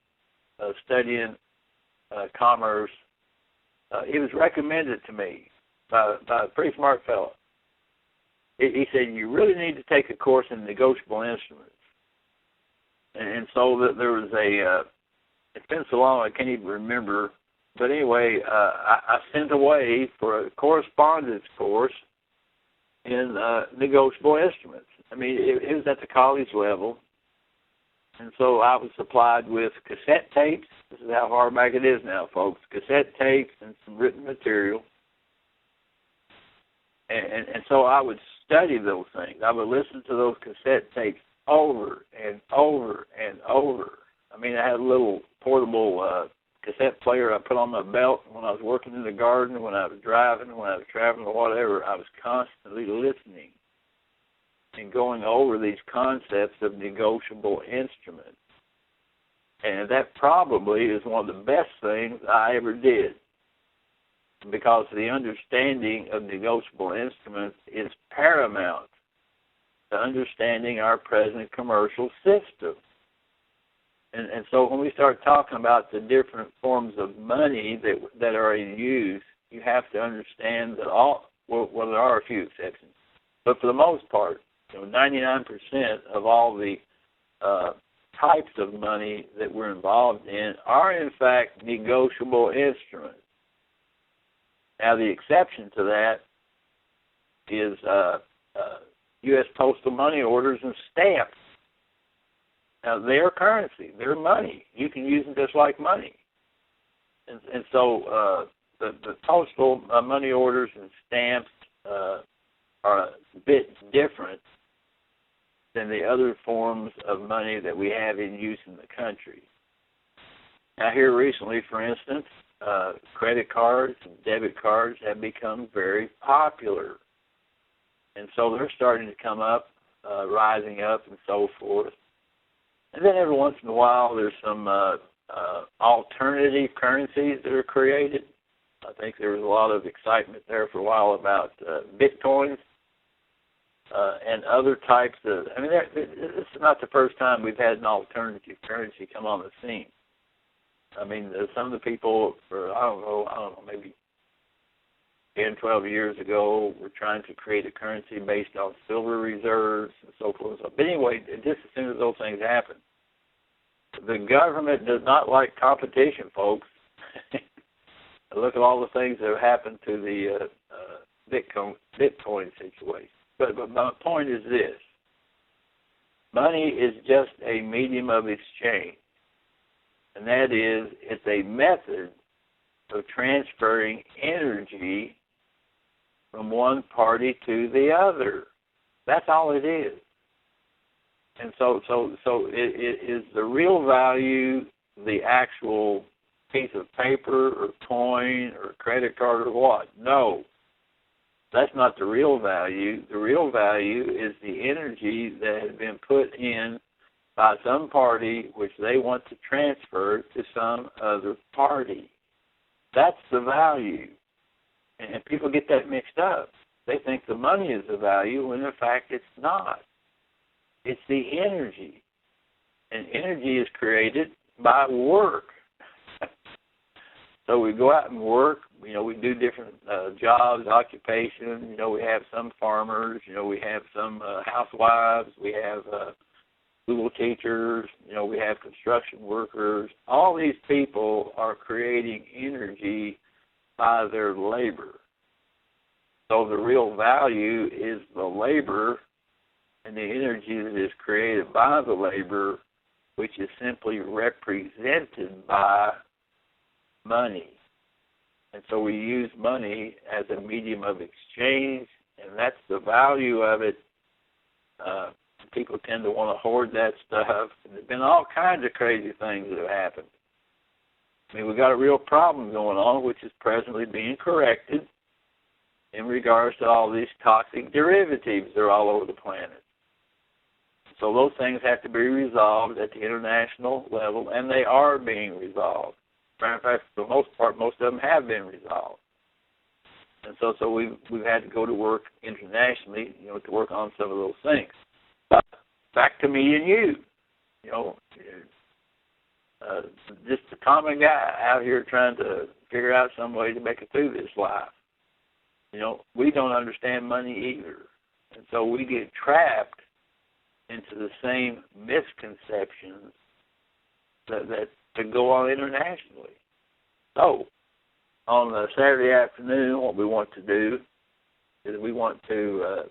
studying commerce, it was recommended to me by a pretty smart fellow. He said, you really need to take a course in negotiable instruments. And so that there was it's been so long I can't even remember. But anyway, I sent away for a correspondence course in negotiable instruments. I mean, it was at the college level. And so I was supplied with cassette tapes. This is how far back it is now, folks. Cassette tapes and some written material. And so I would study those things. I would listen to those cassette tapes over and over and over. I mean, I had a little portable cassette player I put on my belt when I was working in the garden, when I was driving, when I was traveling or whatever. I was constantly listening and going over these concepts of negotiable instruments. And that probably is one of the best things I ever did, because the understanding of negotiable instruments is paramount to understanding our present commercial system. And so when we start talking about the different forms of money that are in use, you have to understand that there are a few exceptions, but for the most part, 99% of all the types of money that we're involved in are in fact negotiable instruments. Now, the exception to that is U.S. postal money orders and stamps. Now, they're currency. They're money. You can use them just like money. And so the postal money orders and stamps are a bit different than the other forms of money that we have in use in the country. Now, here recently, for instance, credit cards and debit cards have become very popular. And so they're starting to come up, rising up and so forth. And then every once in a while there's some alternative currencies that are created. I think there was a lot of excitement there for a while about Bitcoins and other types of, I mean, this is not the first time we've had an alternative currency come on the scene. I mean, some of the people, I don't know, maybe 10, 12 years ago, were trying to create a currency based on silver reserves and so forth. But anyway, just as soon as those things happen, the government does not like competition, folks. Look at all the things that have happened to the Bitcoin situation. But my point is this. Money is just a medium of exchange. And that is, it's a method of transferring energy from one party to the other. That's all it is. And so it is the real value, the actual piece of paper or coin or credit card or what? No. That's not the real value. The real value is the energy that has been put in by some party which they want to transfer to some other party. That's the value. And people get that mixed up. They think the money is the value when in fact it's not. It's the energy. And energy is created by work. So we go out and work, we do different jobs, occupation, we have some farmers, we have some housewives, we have school teachers, we have construction workers. All these people are creating energy by their labor. So the real value is the labor and the energy that is created by the labor, which is simply represented by money. And so we use money as a medium of exchange, and that's the value of it. People tend to want to hoard that stuff. And there's been all kinds of crazy things that have happened. I mean, we've got a real problem going on, which is presently being corrected in regards to all these toxic derivatives that are all over the planet. So those things have to be resolved at the international level, and they are being resolved. Matter of fact, for the most part, most of them have been resolved. And so we've had to go to work internationally, to work on some of those things. But back to me and you, just a common guy out here trying to figure out some way to make it through this life. We don't understand money either. And so we get trapped into the same misconceptions that go on internationally. So, on a Saturday afternoon, what we want to do is we want to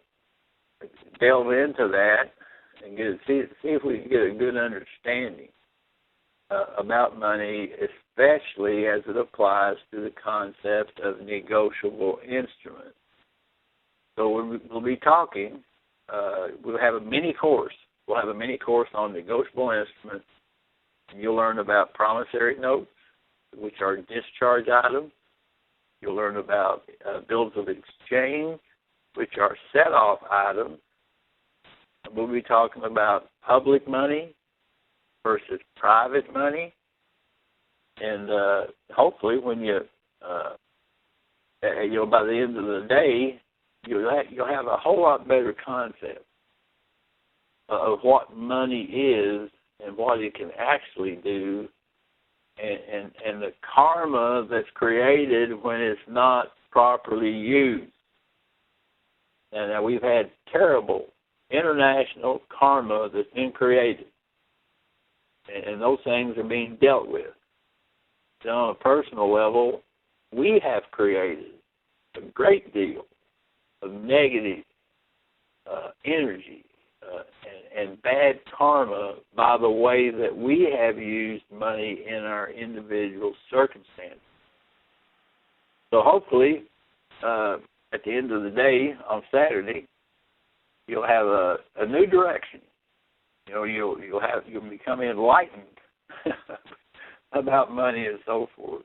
delve into that and see if we can get a good understanding about money, especially as it applies to the concept of negotiable instruments. So we'll be talking, we'll have a mini course. We'll have a mini course on negotiable instruments. And you'll learn about promissory notes, which are discharge items. You'll learn about bills of exchange, which are set-off items. And we'll be talking about public money versus private money. And hopefully when by the end of the day, you'll have a whole lot better concept of what money is and what it can actually do, and the karma that's created when it's not properly used. And now we've had terrible international karma that's been created, and those things are being dealt with. So on a personal level, we have created a great deal of negative energy and bad karma by the way that we have used money in our individual circumstances. So hopefully, at the end of the day on Saturday, you'll have a new direction. You'll become enlightened about money and so forth.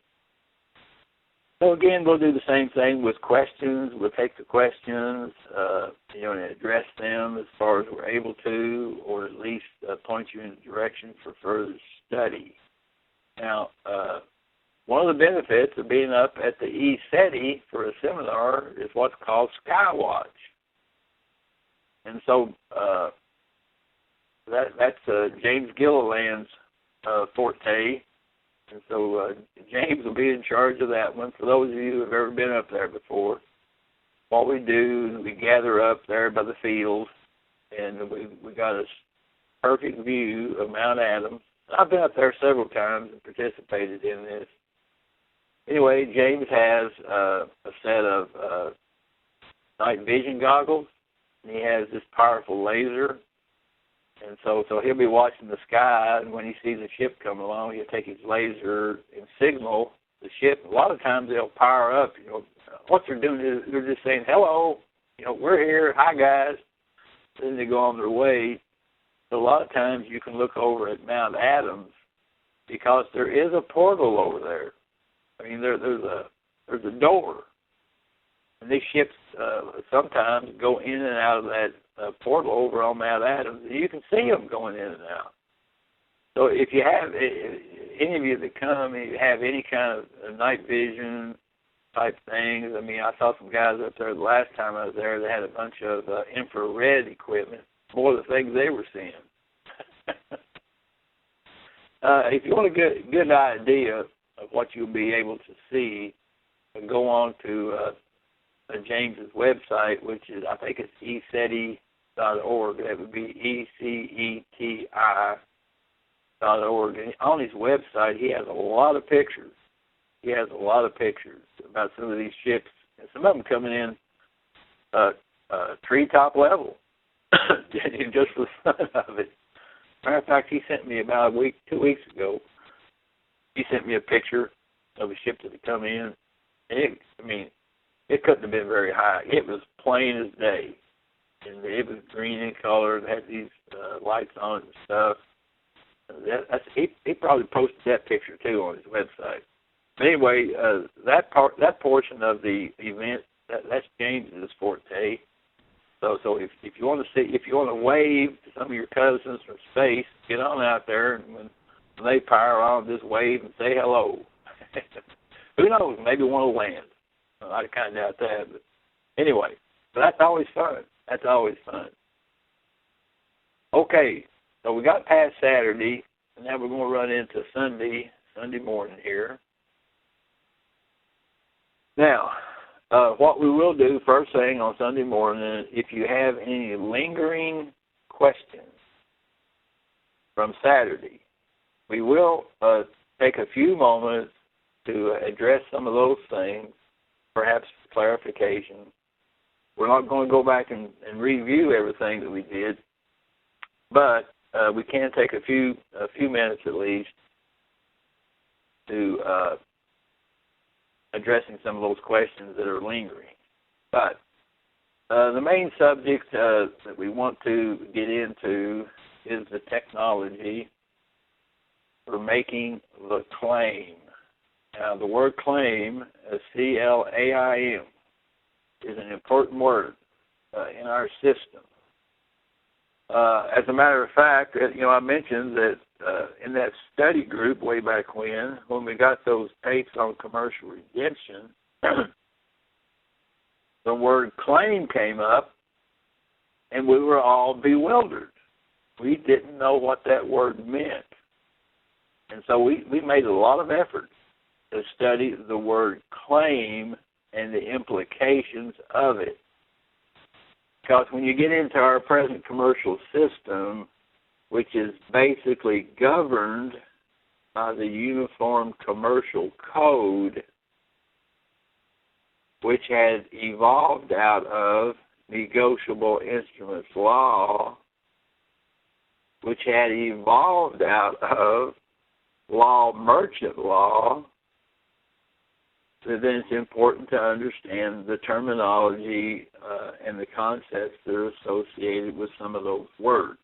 So again, we'll do the same thing with questions. We'll take the questions, and address them as far as we're able to, or at least point you in a direction for further study. Now, one of the benefits of being up at the ECETI for a seminar is what's called Skywatch. And so that's James Gilliland's forte. And so James will be in charge of that one. For those of you who have ever been up there before, what we do is we gather up there by the field, and we got a perfect view of Mount Adams. I've been up there several times and participated in this. Anyway, James has a set of night vision goggles, and he has this powerful laser. And so he'll be watching the sky, and when he sees a ship come along, he'll take his laser and signal the ship. A lot of times they'll power up. What they're doing is they're just saying, hello, we're here, hi guys. Then they go on their way. So a lot of times you can look over at Mount Adams because there is a portal over there. I mean, there's a door. And these ships sometimes go in and out of that portal over on Mount Adams, and you can see them going in and out. So if you have any of you that come, you have any kind of night vision type things. I mean, I saw some guys up there the last time I was there that had a bunch of infrared equipment, more of the things they were seeing. If you want a good idea of what you'll be able to see, go on to James's website, which is, I think it's ECETI.org. That would be ECETI.org. And on his website, he has a lot of pictures. He has a lot of pictures about some of these ships, and some of them coming in treetop level, just for the fun of it. Matter of fact, he sent me about 2 weeks ago. He sent me a picture of a ship that had come in, and it couldn't have been very high. It was plain as day, and it was green in color. It had these lights on it and stuff. He probably posted that picture too on his website. But anyway, that portion of the event, that's James's forte. So if you want to wave to some of your cousins from space, get on out there, and when they power on, just wave and say hello. Who knows? Maybe one will land. I kind of doubt that, but anyway, that's always fun. That's always fun. Okay, so we got past Saturday, and now we're going to run into Sunday morning here. Now, what we will do first thing on Sunday morning, if you have any lingering questions from Saturday, we will take a few moments to address some of those things, perhaps clarification. We're not going to go back and review everything that we did, but we can take a few minutes at least to addressing some of those questions that are lingering. But the main subject that we want to get into is the technology for making the claim. Now, the word claim, C-L-A-I-M, is an important word in our system. As a matter of fact, I mentioned that in that study group way back when we got those tapes on commercial redemption, the word claim came up, and we were all bewildered. We didn't know what that word meant. And so we made a lot of effort to study the word claim and the implications of it. Because when you get into our present commercial system, which is basically governed by the Uniform Commercial Code, which had evolved out of negotiable instruments law, which had evolved out of law merchant law, so then it's important to understand the terminology and the concepts that are associated with some of those words.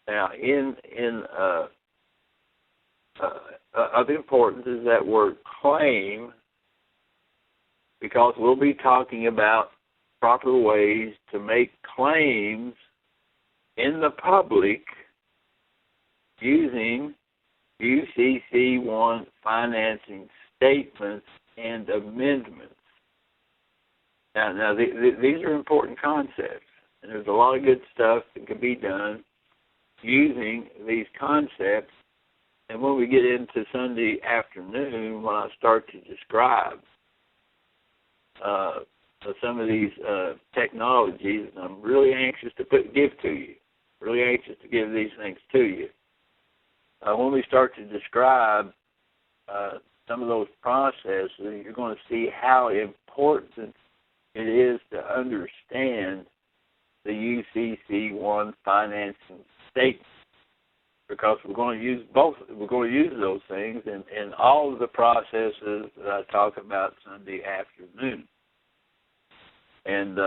Now, of importance is that word claim, because we'll be talking about proper ways to make claims in the public using UCC1 financing statements and amendments. Now these are important concepts, and there's a lot of good stuff that can be done using these concepts. And when we get into Sunday afternoon, when I start to describe some of these technologies, I'm really anxious to give to you, really anxious to give these things to you. When we start to describe some of those processes, you're going to see how important it is to understand the UCC1 financing statement, because we're going to use both. We're going to use those things in all of the processes that I talk about Sunday afternoon. And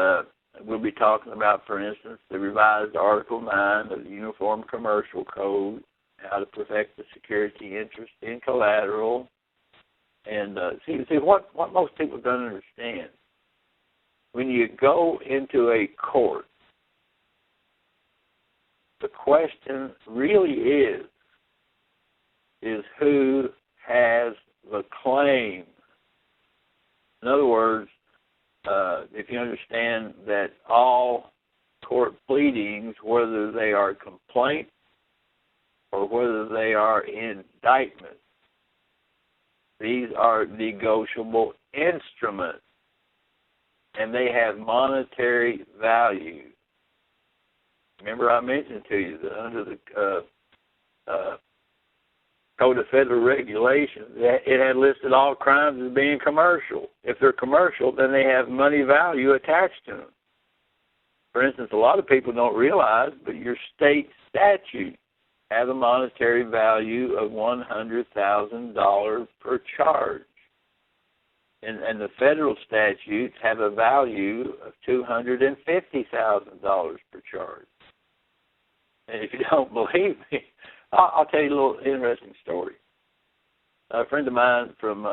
we'll be talking about, for instance, the revised Article 9 of the Uniform Commercial Code, how to perfect the security interest in collateral. And see what most people don't understand. When you go into a court, the question really is, is who has the claim. In other words, if you understand that all court pleadings, whether they are complaints or whether they are indictments, these are negotiable instruments, and they have monetary value. Remember I mentioned to you that under the Code of Federal Regulations, it had listed all crimes as being commercial. If they're commercial, then they have money value attached to them. For instance, a lot of people don't realize, but your state statutes have a monetary value of $100,000 per charge. And the federal statutes have a value of $250,000 per charge. And if you don't believe me, I'll tell you a little interesting story. A friend of mine from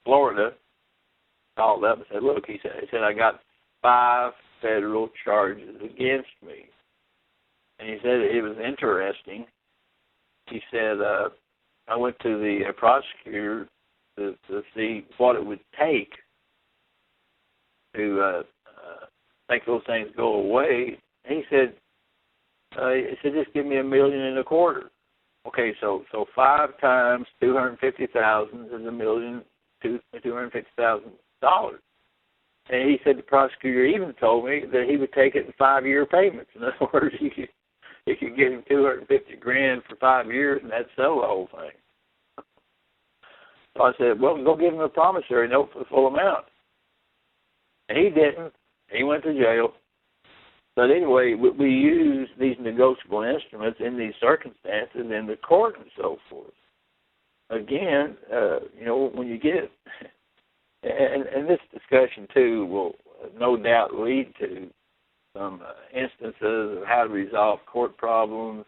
Florida called up and said, look, he said, I got 5 federal charges against me. And he said it was interesting. He said, I went to the prosecutor to see what it would take to make those things go away. And he said, just give me $1.25 million. Okay, so 5 times 250,000 is $1,250,000. And he said the prosecutor even told me that he would take it in 5-year payments. In other words, he could give him $250,000 for 5 years, and that'd settle the whole thing. So I said, well, go give him a promissory note for the full amount. And he didn't. He went to jail. But anyway, we use these negotiable instruments in these circumstances in the court and so forth. Again, when you get, and this discussion too will no doubt lead to some instances of how to resolve court problems.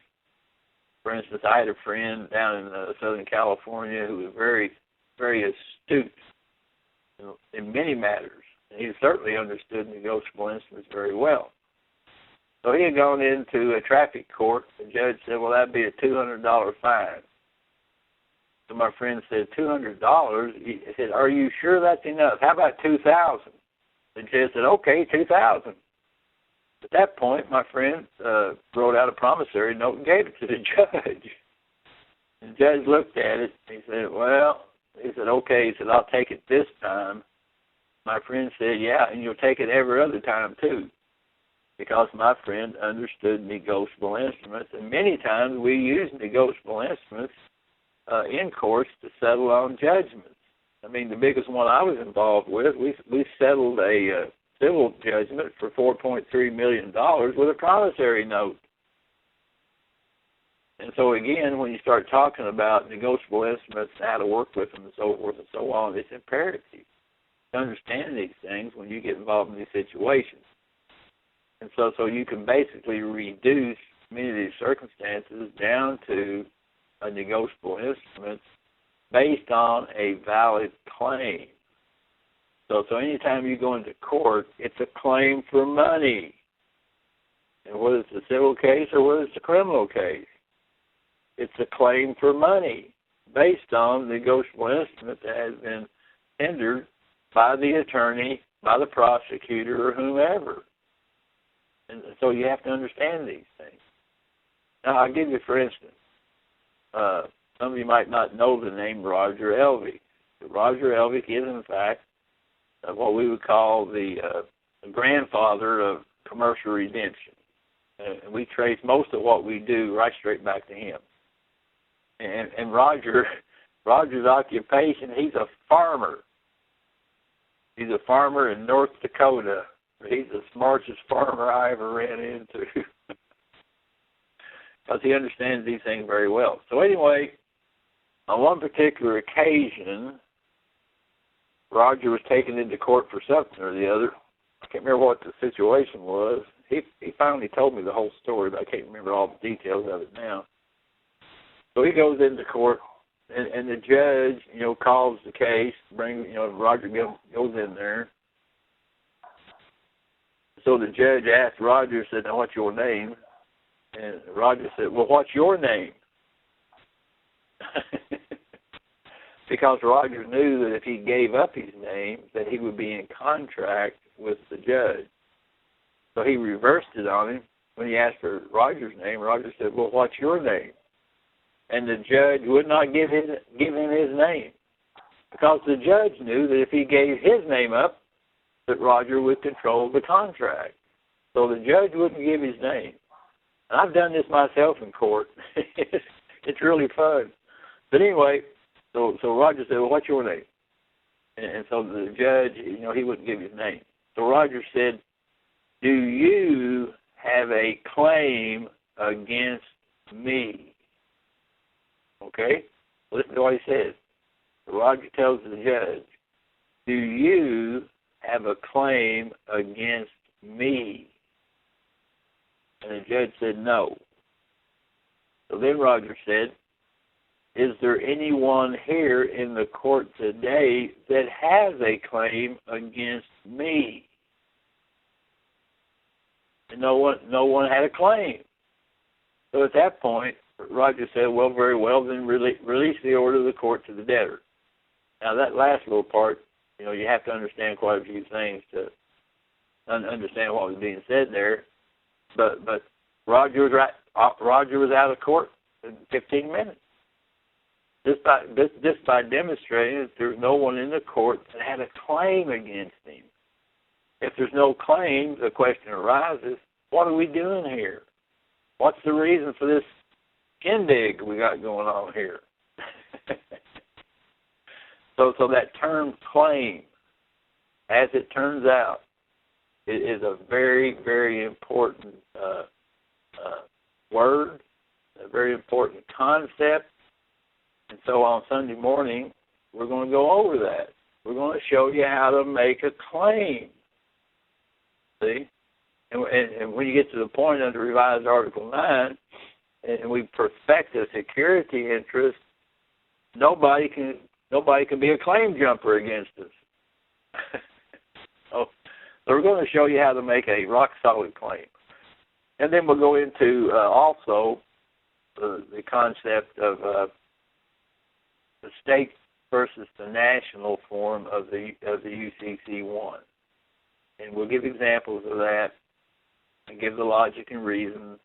For instance, I had a friend down in Southern California who was very, very astute in many matters. And he certainly understood negotiable instruments very well. So he had gone into a traffic court. The judge said, well, that'd be a $200 fine. So my friend said, $200? He said, are you sure that's enough? How about $2,000? The judge said, okay, $2,000. At that point, my friend wrote out a promissory note and gave it to the judge. The judge looked at it and he said, okay. He said, I'll take it this time. My friend said, yeah, and you'll take it every other time too, because my friend understood negotiable instruments, and many times we use negotiable instruments in courts to settle on judgments. I mean, the biggest one I was involved with, we settled a civil judgment for $4.3 million with a promissory note. And so again, when you start talking about negotiable instruments and how to work with them and so forth and so on, it's imperative to understand these things when you get involved in these situations. And so you can basically reduce many of these circumstances down to a negotiable instrument based on a valid claim. So anytime you go into court, it's a claim for money. And whether it's a civil case or whether it's a criminal case, it's a claim for money based on the negotiable instrument that has been tendered by the attorney, by the prosecutor, or whomever. And so you have to understand these things. Now, I'll give you, for instance, some of you might not know the name Roger Elvig. Roger Elvig is, in fact, what we would call the grandfather of commercial redemption. And we trace most of what we do right straight back to him. And Roger's occupation, he's a farmer. He's a farmer in North Dakota. He's the smartest farmer I ever ran into. Because he understands these things very well. So anyway, on one particular occasion, Roger was taken into court for something or the other. I can't remember what the situation was. He finally told me the whole story, but I can't remember all the details of it now. So he goes into court, and the judge, calls the case. Roger goes in there. So the judge asked Roger, said, now, what's your name? And Roger said, well, what's your name? because Roger knew that if he gave up his name, that he would be in contract with the judge. So he reversed it on him. When he asked for Roger's name, Roger said, well, what's your name? And the judge would not give him his name, because the judge knew that if he gave his name up, that Roger would control the contract. So the judge wouldn't give his name. And I've done this myself in court. It's really fun. But anyway, so Roger said, well, what's your name? And so the judge, he wouldn't give his name. So Roger said, do you have a claim against me? Okay? Listen to what he says. So Roger tells the judge, do you have a claim against me? And the judge said no. So then Roger said, is there anyone here in the court today that has a claim against me? And no one had a claim. So at that point, Roger said, well, very well, then release the order of the court to the debtor. Now, that last little part, you have to understand quite a few things to understand what was being said there. But Roger was right. Roger was out of court in 15 minutes. Just by demonstrating that there's no one in the court that had a claim against him. If there's no claim, the question arises, what are we doing here? What's the reason for this shindig we got going on here? So that term claim, as it turns out, is a very, very important word, a very important concept. And so on Sunday morning, we're going to go over that. We're going to show you how to make a claim. See? And when you get to the point under Revised Article 9, and we perfect a security interest, nobody can be a claim jumper against us. So we're going to show you how to make a rock-solid claim. And then we'll go into also the concept of the state versus the national form of the UCC1. And we'll give examples of that and give the logic and reason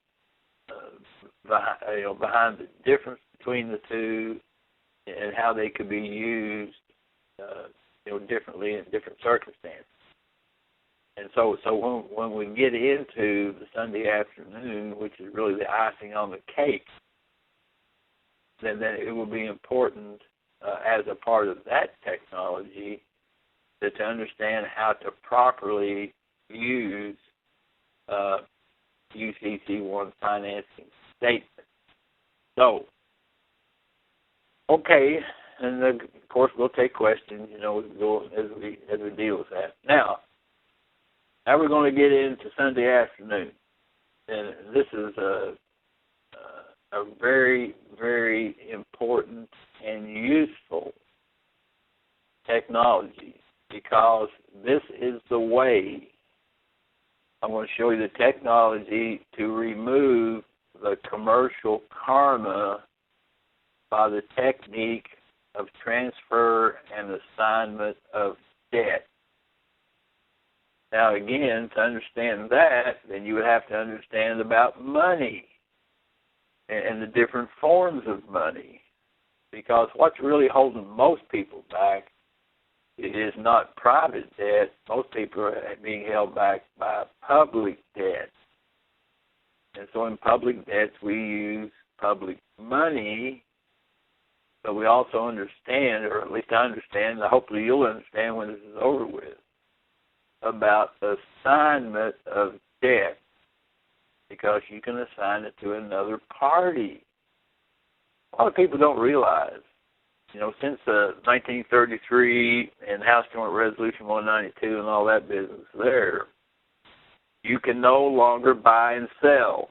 behind the difference between the two and how they could be used differently in different circumstances. And so when we get into the Sunday afternoon, which is really the icing on the cake, then it will be important as a part of that technology to understand how to properly use UCC1 financing statement. So, okay, and of course we'll take questions, as we deal with that. Now we're going to get into Sunday afternoon, and this is a very, very important and useful technology, because this is the way I'm going to show you the technology to remove the commercial karma by the technique of transfer and assignment of debt. Now, again, to understand that, then you would have to understand about money and the different forms of money, because what's really holding most people back is not private debt. Most people are being held back by public debt. And so in public debts, we use public money, but we also understand, or at least I understand, and hopefully you'll understand when this is over with, about assignment of debt, because you can assign it to another party. A lot of people don't realize, since 1933 and House Joint Resolution 192 and all that business there, you can no longer buy and sell.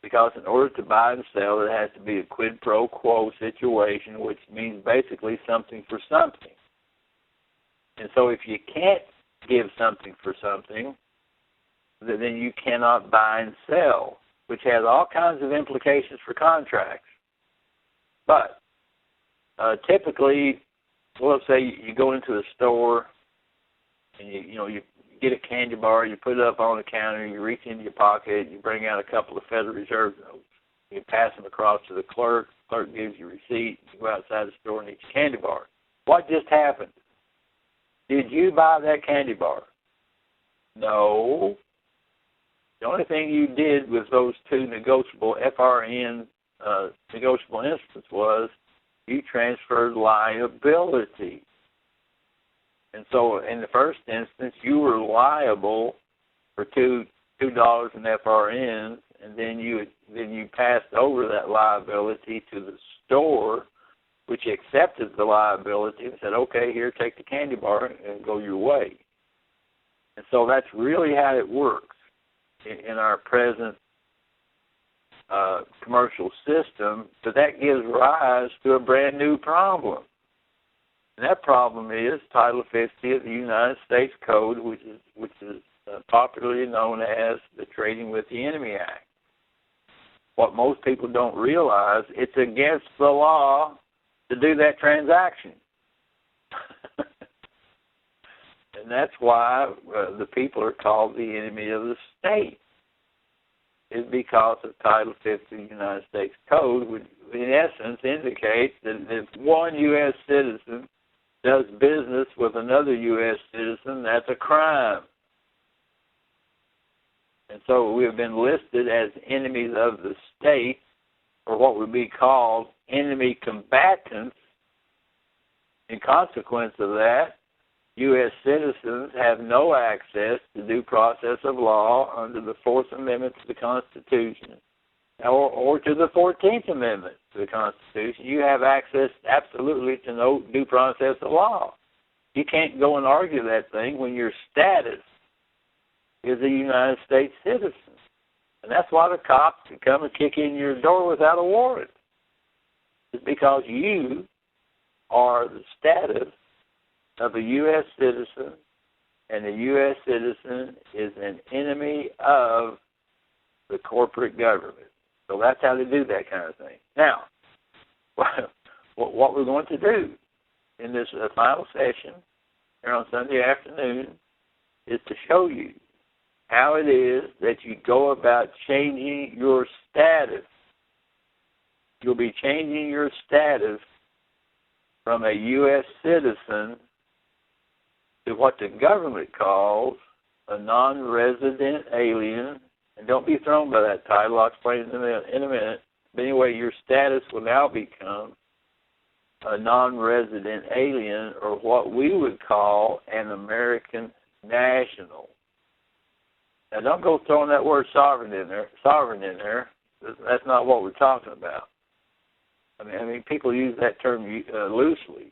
Because in order to buy and sell, it has to be a quid pro quo situation, which means basically something for something. And so if you can't give something for something, then you cannot buy and sell, which has all kinds of implications for contracts. But Typically, well, let's say you go into the store and you get a candy bar, you put it up on the counter, you reach into your pocket, you bring out a couple of Federal Reserve notes, you pass them across to the clerk gives you a receipt, you go outside the store and eat your candy bar. What just happened? Did you buy that candy bar? No. The only thing you did with those two negotiable FRN negotiable instruments was you transferred liability. And so in the first instance, you were liable for $2 in FRNs, and then you passed over that liability to the store, which accepted the liability and said, okay, here, take the candy bar and go your way. And so that's really how it works in our present commercial system, but that gives rise to a brand new problem. And that problem is Title 50 of the United States Code, which is popularly known as the Trading with the Enemy Act. What most people don't realize, it's against the law to do that transaction. And that's why the people are called the enemy of the state. It's because of Title 50 of the United States Code, which in essence indicates that if one U.S. citizen does business with another U.S. citizen, that's a crime. And so we have been listed as enemies of the state, or what would be called enemy combatants. In consequence of that, U.S. citizens have no access to due process of law under the Fourth Amendment to the Constitution or to the 14th Amendment to the Constitution. You have access absolutely to no due process of law. You can't go and argue that thing when your status is a United States citizen. And that's why the cops can come and kick in your door without a warrant. It's because you are the status of a U.S. citizen, and a U.S. citizen is an enemy of the corporate government. So that's how they do that kind of thing. Now, what we're going to do in this final session here on Sunday afternoon is to show you how it is that you go about changing your status. You'll be changing your status from a U.S. citizen to what the government calls a non-resident alien. And don't be thrown by that title. I'll explain it in a minute. But anyway, your status will now become a non-resident alien, or what we would call an American national. Now, don't go throwing that word sovereign in there. That's not what we're talking about. I mean, people use that term loosely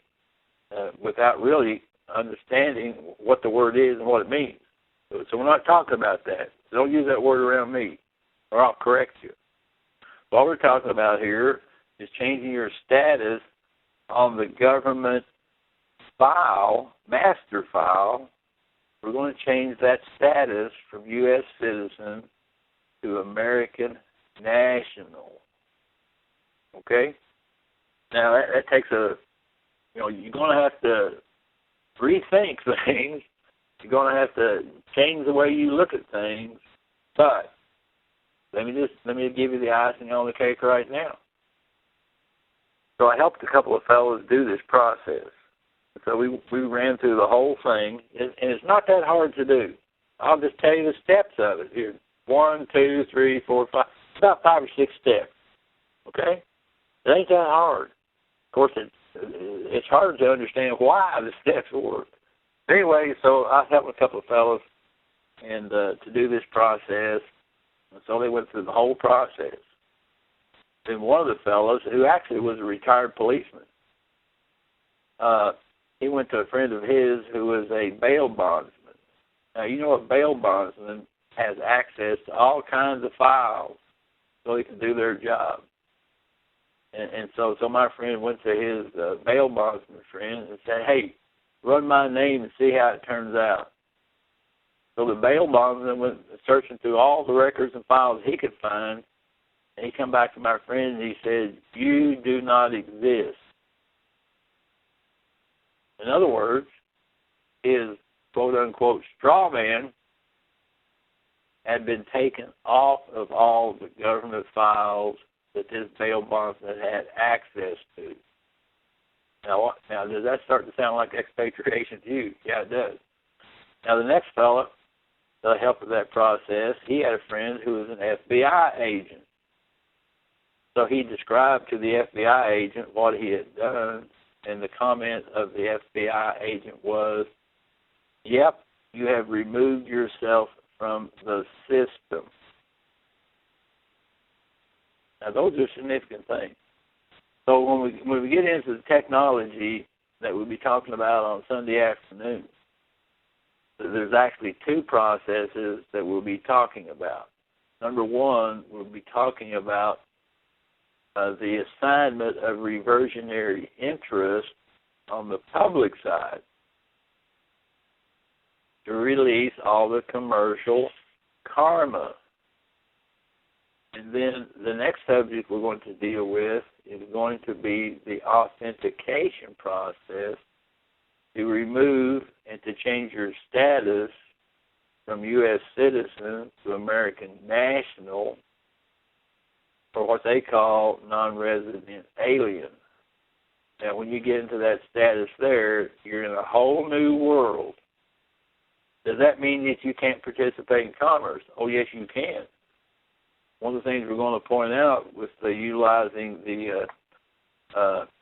without really understanding what the word is and what it means. So we're not talking about that. So don't use that word around me, or I'll correct you. What we're talking about here is changing your status on the government file, master file. We're going to change that status from U.S. citizen to American national. Okay? Now, that takes you're going to have to rethink things. You're going to have to change the way you look at things. But let me give you the icing on the cake right now. So I helped a couple of fellows do this process. So we ran through the whole thing, and it's not that hard to do. I'll just tell you the steps of it here. 1, 2, 3, 4, 5, about 5 or 6 steps. Okay? It ain't that hard. Of course, it's hard to understand why the steps work. Anyway, so I helped a couple of fellows and to do this process. And so they went through the whole process. Then one of the fellows, who actually was a retired policeman, he went to a friend of his who was a bail bondsman. Now, you know, a bail bondsman has access to all kinds of files so he can do their job. And so my friend went to his bail bondsman friend and said, hey, run my name and see how it turns out. So the bail bondsman went searching through all the records and files he could find, and he come back to my friend and he said, you do not exist. In other words, his quote-unquote straw man had been taken off of all the government files that this bail bondsman had access to. Now, does that start to sound like expatriation to you? Yeah, it does. Now, the next fellow, the help of that process, he had a friend who was an FBI agent. So he described to the FBI agent what he had done, and the comment of the FBI agent was, "Yep, you have removed yourself from the system." Now, those are significant things. So when we get into the technology that we'll be talking about on Sunday afternoon, there's actually two processes that we'll be talking about. Number one, we'll be talking about the assignment of reversionary interest on the public side to release all the commercial karma. And then the next subject we're going to deal with is going to be the authentication process to remove and to change your status from U.S. citizen to American national, for what they call non-resident alien. Now, when you get into that status there, you're in a whole new world. Does that mean that you can't participate in commerce? Oh, yes, you can. One of the things we're going to point out with utilizing the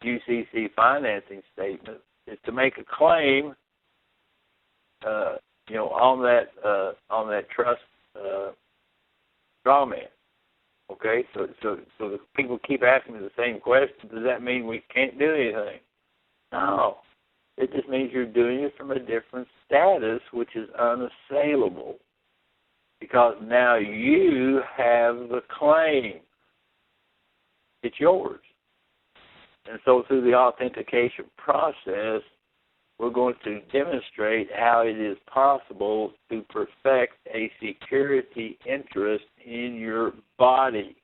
UCC financing statement is to make a claim, on that trust straw man. Okay, so the people keep asking me the same question. Does that mean we can't do anything? No. It just means you're doing it from a different status, which is unassailable. Because now you have the claim. It's yours. And so through the authentication process, we're going to demonstrate how it is possible to perfect a security interest in your body.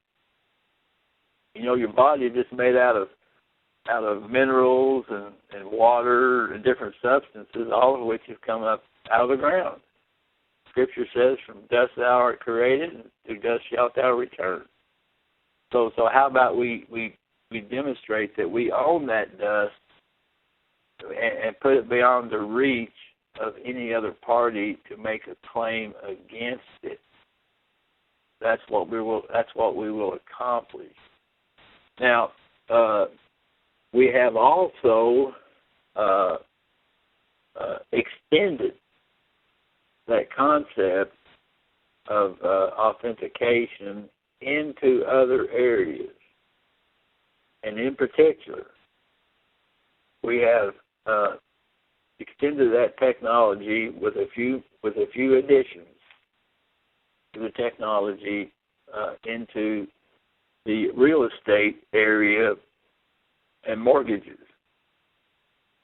You know, your body is just made out of minerals and water and different substances, all of which have come up out of the ground. Scripture says, from dust thou art created, and to dust shalt thou return. So how about we demonstrate that we own that dust and put it beyond the reach of any other party to make a claim against it. That's what we will accomplish. Now, we have also extended that concept of authentication into other areas. And in particular, we have extended that technology with a few additions to the technology into the real estate area and mortgages.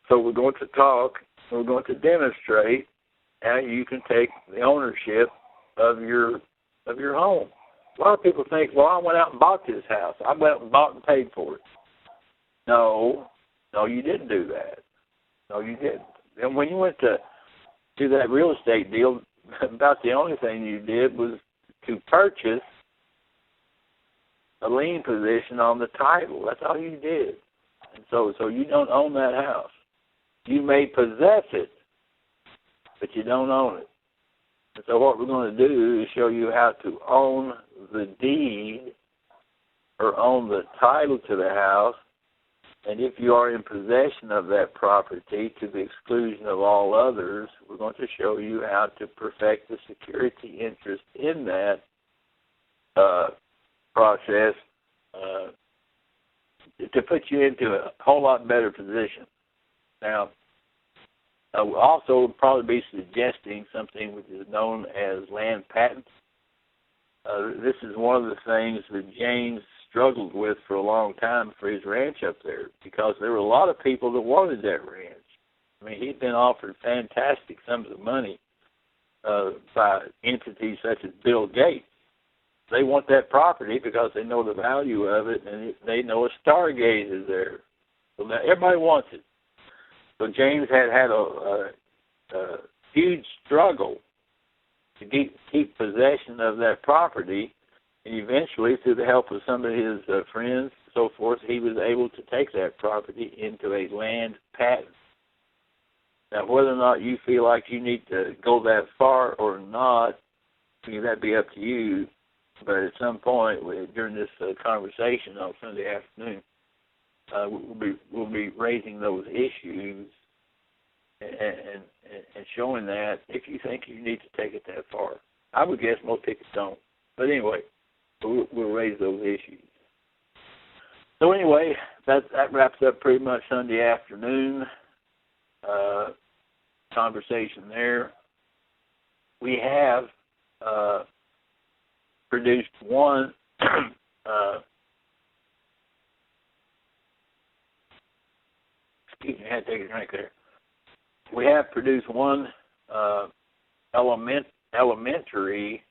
So we're going to demonstrate how you can take the ownership of your home. A lot of people think, well, I went out and bought this house. I went out and bought and paid for it. No, you didn't do that. No, you didn't. And when you went to do that real estate deal, about the only thing you did was to purchase a lien position on the title. That's all you did. And so you don't own that house. You may possess it, but you don't own it. And so what we're going to do is show you how to own the deed or own the title to the house. And if you are in possession of that property to the exclusion of all others, we're going to show you how to perfect the security interest in that process to put you into a whole lot better position. Now, we'll also probably be suggesting something which is known as land patents. This is one of the things that James struggled with for a long time for his ranch up there, because there were a lot of people that wanted that ranch. I mean, he'd been offered fantastic sums of money by entities such as Bill Gates. They want that property because they know the value of it, and they know a stargaze is there. So now everybody wants it. So James had a huge struggle to keep possession of that property, and eventually, through the help of some of his friends and so forth, he was able to take that property into a land patent. Now, whether or not you feel like you need to go that far or not, that'd be up to you. But at some point during this conversation on Sunday afternoon, we'll be raising those issues and showing that if you think you need to take it that far. I would guess most people don't. But anyway, we'll raise those issues. So anyway, that wraps up pretty much Sunday afternoon conversation there. We have produced one excuse me, I had to take a drink there. We have produced one elementary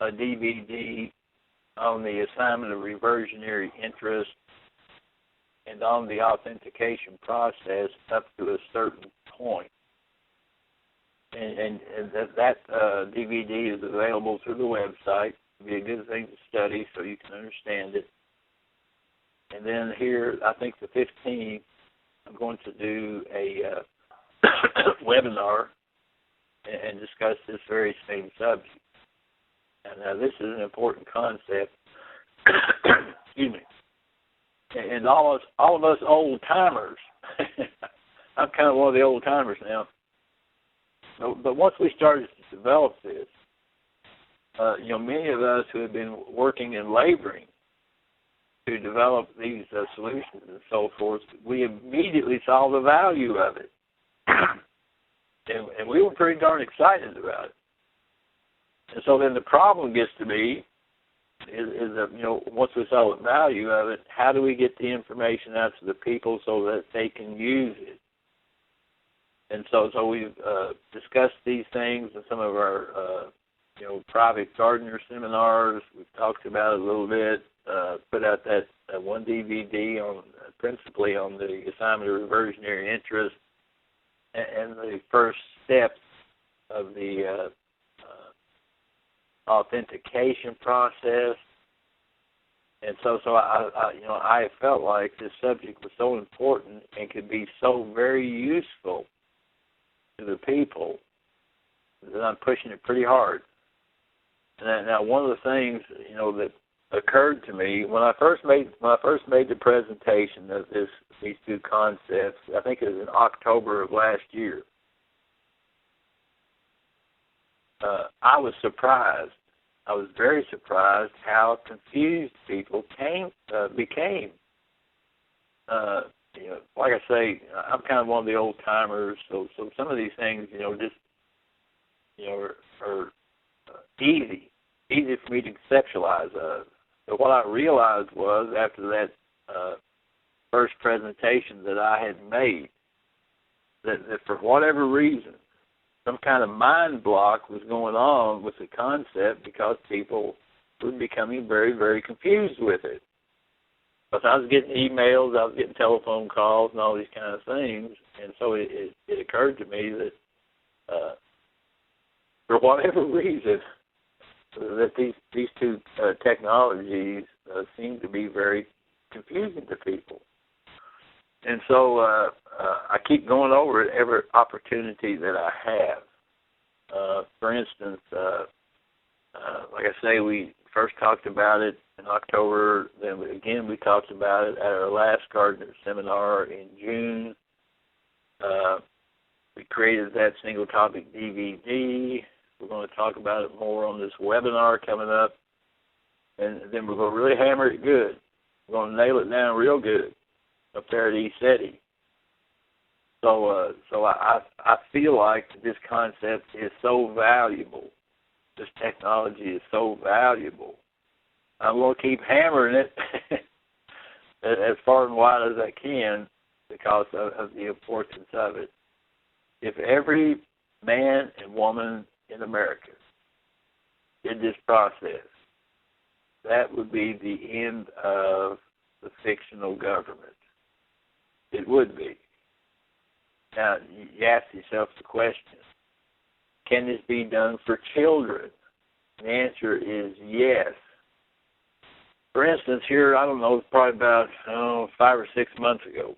DVD on the assignment of reversionary interest and on the authentication process up to a certain point. And that DVD is available through the website. It'll be a good thing to study so you can understand it. And then here, I think the 15th, I'm going to do a webinar and discuss this very same subject. And this is an important concept. Excuse me. And all of us old timers, I'm kind of one of the old timers now. But once we started to develop this, many of us who have been working and laboring to develop these solutions and so forth, we immediately saw the value of it. And we were pretty darn excited about it. And so then the problem gets to be is that, once we saw the value of it, how do we get the information out to the people so that they can use it? And so we've discussed these things in some of our, private gardener seminars. We've talked about it a little bit, put out that one DVD on principally on the assignment of reversionary interest and the first steps of the authentication process. And so I felt like this subject was so important and could be so very useful to the people that I'm pushing it pretty hard. And now one of the things that occurred to me when I first made the presentation of these two concepts, I think it was in October of last year. I was surprised. I was very surprised how confused people became. Like I say, I'm kind of one of the old timers, so some of these things, are easy for me to conceptualize of. But what I realized was after that first presentation that I had made, that for whatever reason, some kind of mind block was going on with the concept because people were becoming very, very confused with it. Because I was getting emails, I was getting telephone calls and all these kind of things, and so it occurred to me that for whatever reason, that these two technologies seem to be very confusing to people. And so I keep going over it every opportunity that I have. For instance, like I say, we first talked about it in October. Then again, we talked about it at our last gardener seminar in June. We created that single topic DVD. We're going to talk about it more on this webinar coming up. And then we're going to really hammer it good. We're going to nail it down real good up there at ECETI. So I feel like this concept is so valuable. This technology is so valuable. I'm going to keep hammering it as far and wide as I can because of the importance of it. If every man and woman in America did this process, that would be the end of the fictional government. It would be. Now, you ask yourself the question, can this be done for children? The answer is yes. For instance, here, I don't know, it's probably about 5 or 6 months ago,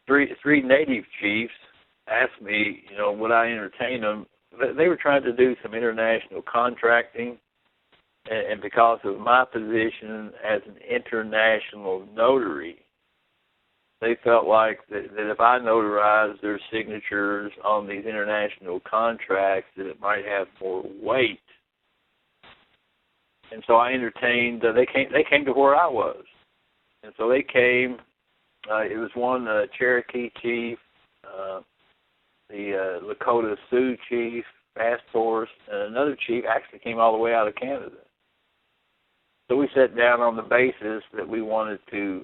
three Native chiefs asked me, would I entertain them? They were trying to do some international contracting, and because of my position as an international notary, they felt like that if I notarized their signatures on these international contracts, that it might have more weight. And so I entertained. They came to where I was, and so they came. It was one Cherokee chief, the Lakota Sioux chief, Fast Horse, and another chief actually came all the way out of Canada. So we sat down on the basis that we wanted to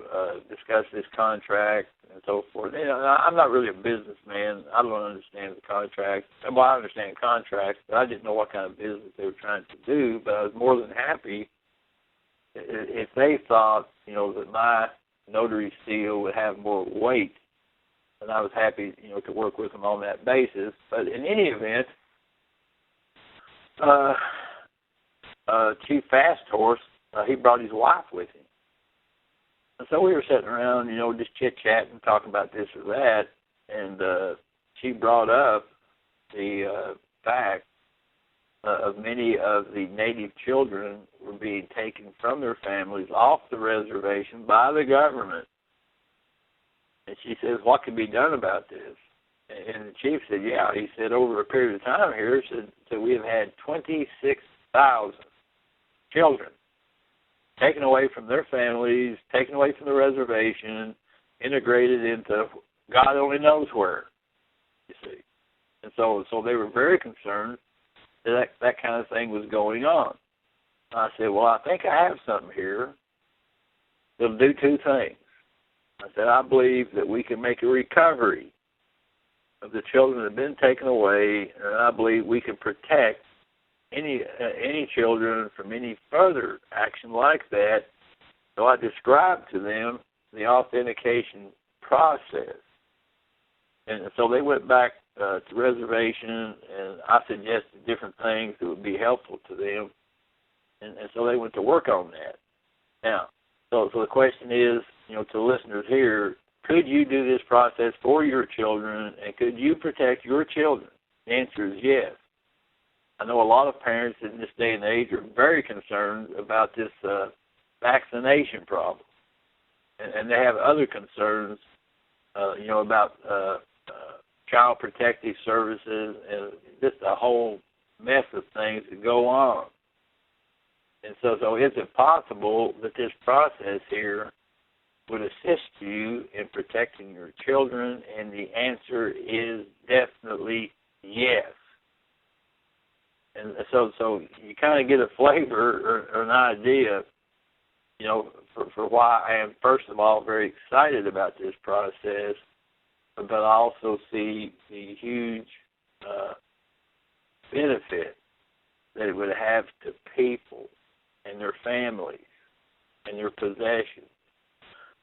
discuss this contract and so forth. I'm not really a businessman. I don't understand the contract. Well, I understand contracts, but I didn't know what kind of business they were trying to do. But I was more than happy if they thought, that my notary seal would have more weight, and I was happy, to work with them on that basis. But in any event, Chief Fast Horse, he brought his wife with him. And so we were sitting around, just chit-chatting, talking about this or that, and she brought up the fact of many of the Native children were being taken from their families off the reservation by the government. And she says, what can be done about this? And the chief said, yeah. He said, over a period of time here, so we have had 26,000 children taken away from their families, taken away from the reservation, integrated into God only knows where, you see. And so they were very concerned that kind of thing was going on. I said, well, I think I have something here that'll do two things. I said, I believe that we can make a recovery of the children that have been taken away, and I believe we can protect any children from any further action like that. So I described to them the authentication process. And so they went back to the reservation, and I suggested different things that would be helpful to them. And so they went to work on that. Now, so the question is, to the listeners here, could you do this process for your children, and could you protect your children? The answer is yes. I know a lot of parents in this day and age are very concerned about this vaccination problem, and they have other concerns, about child protective services and just a whole mess of things that go on. And so is it possible that this process here would assist you in protecting your children? And the answer is definitely yes. And so you kind of get a flavor or an idea, for why I am, first of all, very excited about this process, but I also see the huge benefit that it would have to people and their families and their possessions.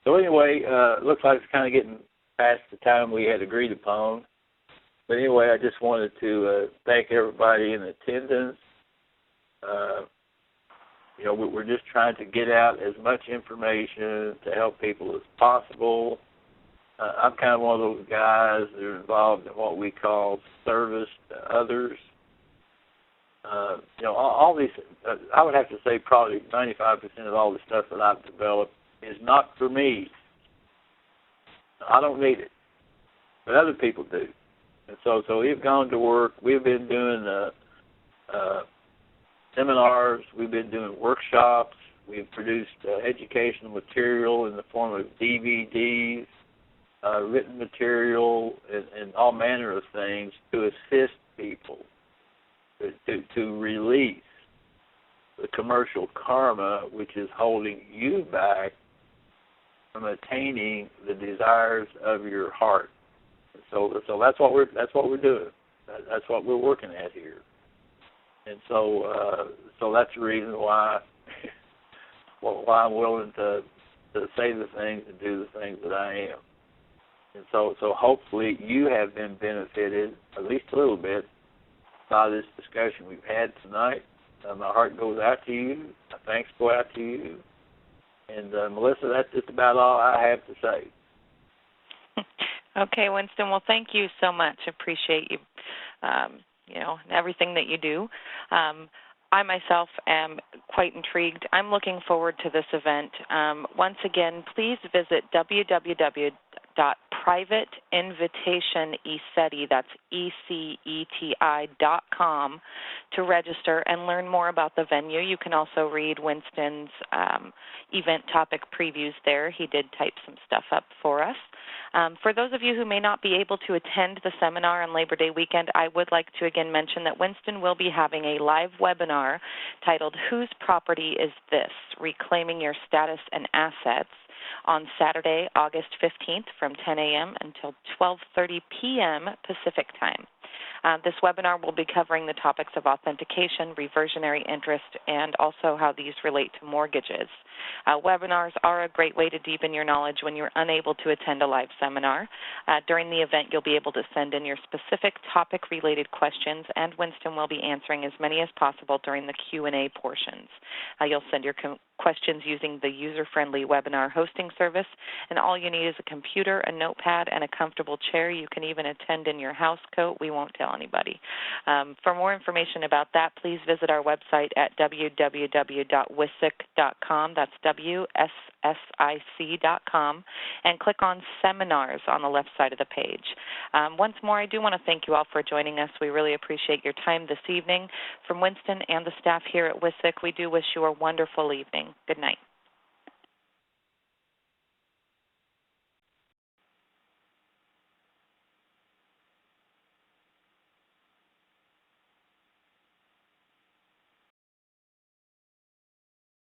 So anyway, looks like it's kind of getting past the time we had agreed upon. But anyway, I just wanted to thank everybody in attendance. We're just trying to get out as much information to help people as possible. I'm kind of one of those guys that are involved in what we call service to others. All these, I would have to say probably 95% of all the stuff that I've developed is not for me. I don't need it, but other people do. And so we've gone to work. We've been doing seminars. We've been doing workshops. We've produced educational material in the form of DVDs, written material, and all manner of things to assist people to release the commercial karma, which is holding you back from attaining the desires of your heart. So that's what we're doing. That's what we're working at here. And so that's the reason why I'm willing to say the things and do the things that I am. And so hopefully you have been benefited at least a little bit by this discussion we've had tonight. My heart goes out to you. My thanks go out to you. And Melissa, that's just about all I have to say. Okay, Winston. Well, thank you so much. Appreciate you, everything that you do. I myself am quite intrigued. I'm looking forward to this event. Once again, please visit www.privateinvitationeceti, that's ECETI.com, to register and learn more about the venue. You can also read Winston's event topic previews there. He did type some stuff up for us. For those of you who may not be able to attend the seminar on Labor Day weekend, I would like to again mention that Winston will be having a live webinar titled Whose Property Is This? Reclaiming Your Status and Assets on Saturday, August 15th from 10 a.m. until 12:30 p.m. Pacific time. This webinar will be covering the topics of authentication, reversionary interest, and also how these relate to mortgages. Webinars are a great way to deepen your knowledge when you're unable to attend a live seminar. During the event, you'll be able to send in your specific topic-related questions, and Winston will be answering as many as possible during the Q&A portions. You'll send your questions using the user-friendly webinar hosting service, and all you need is a computer, a notepad, and a comfortable chair. You can even attend in your house coat. We won't tell anybody. For more information about that, please visit our website at www.wsic.com. That's WSSIC.com, and click on Seminars on the left side of the page. Once more, I do want to thank you all for joining us. We really appreciate your time this evening. From Winston and the staff here at WSSIC, we do wish you a wonderful evening. Good night.